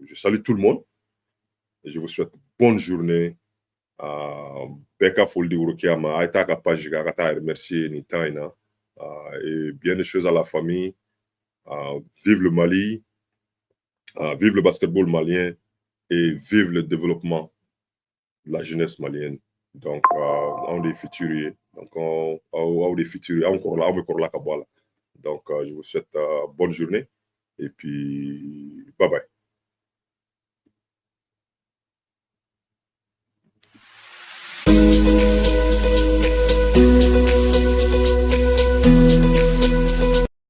je salue tout le monde et je vous souhaite bonne journée bɛɛ ka foli di Orokiya ma a ye taa ka page kan a ka taa remercier nin temps in na et bien des choses à la famille vive le Mali vive le basketball malien et vive le développement de la jeunesse malienne donc anw de ye futurs ye donc aw de ye futurs ye anw bɛ kɔrɔla ka bɔ a la donc je vous souhaite bonne journée et puis bye bye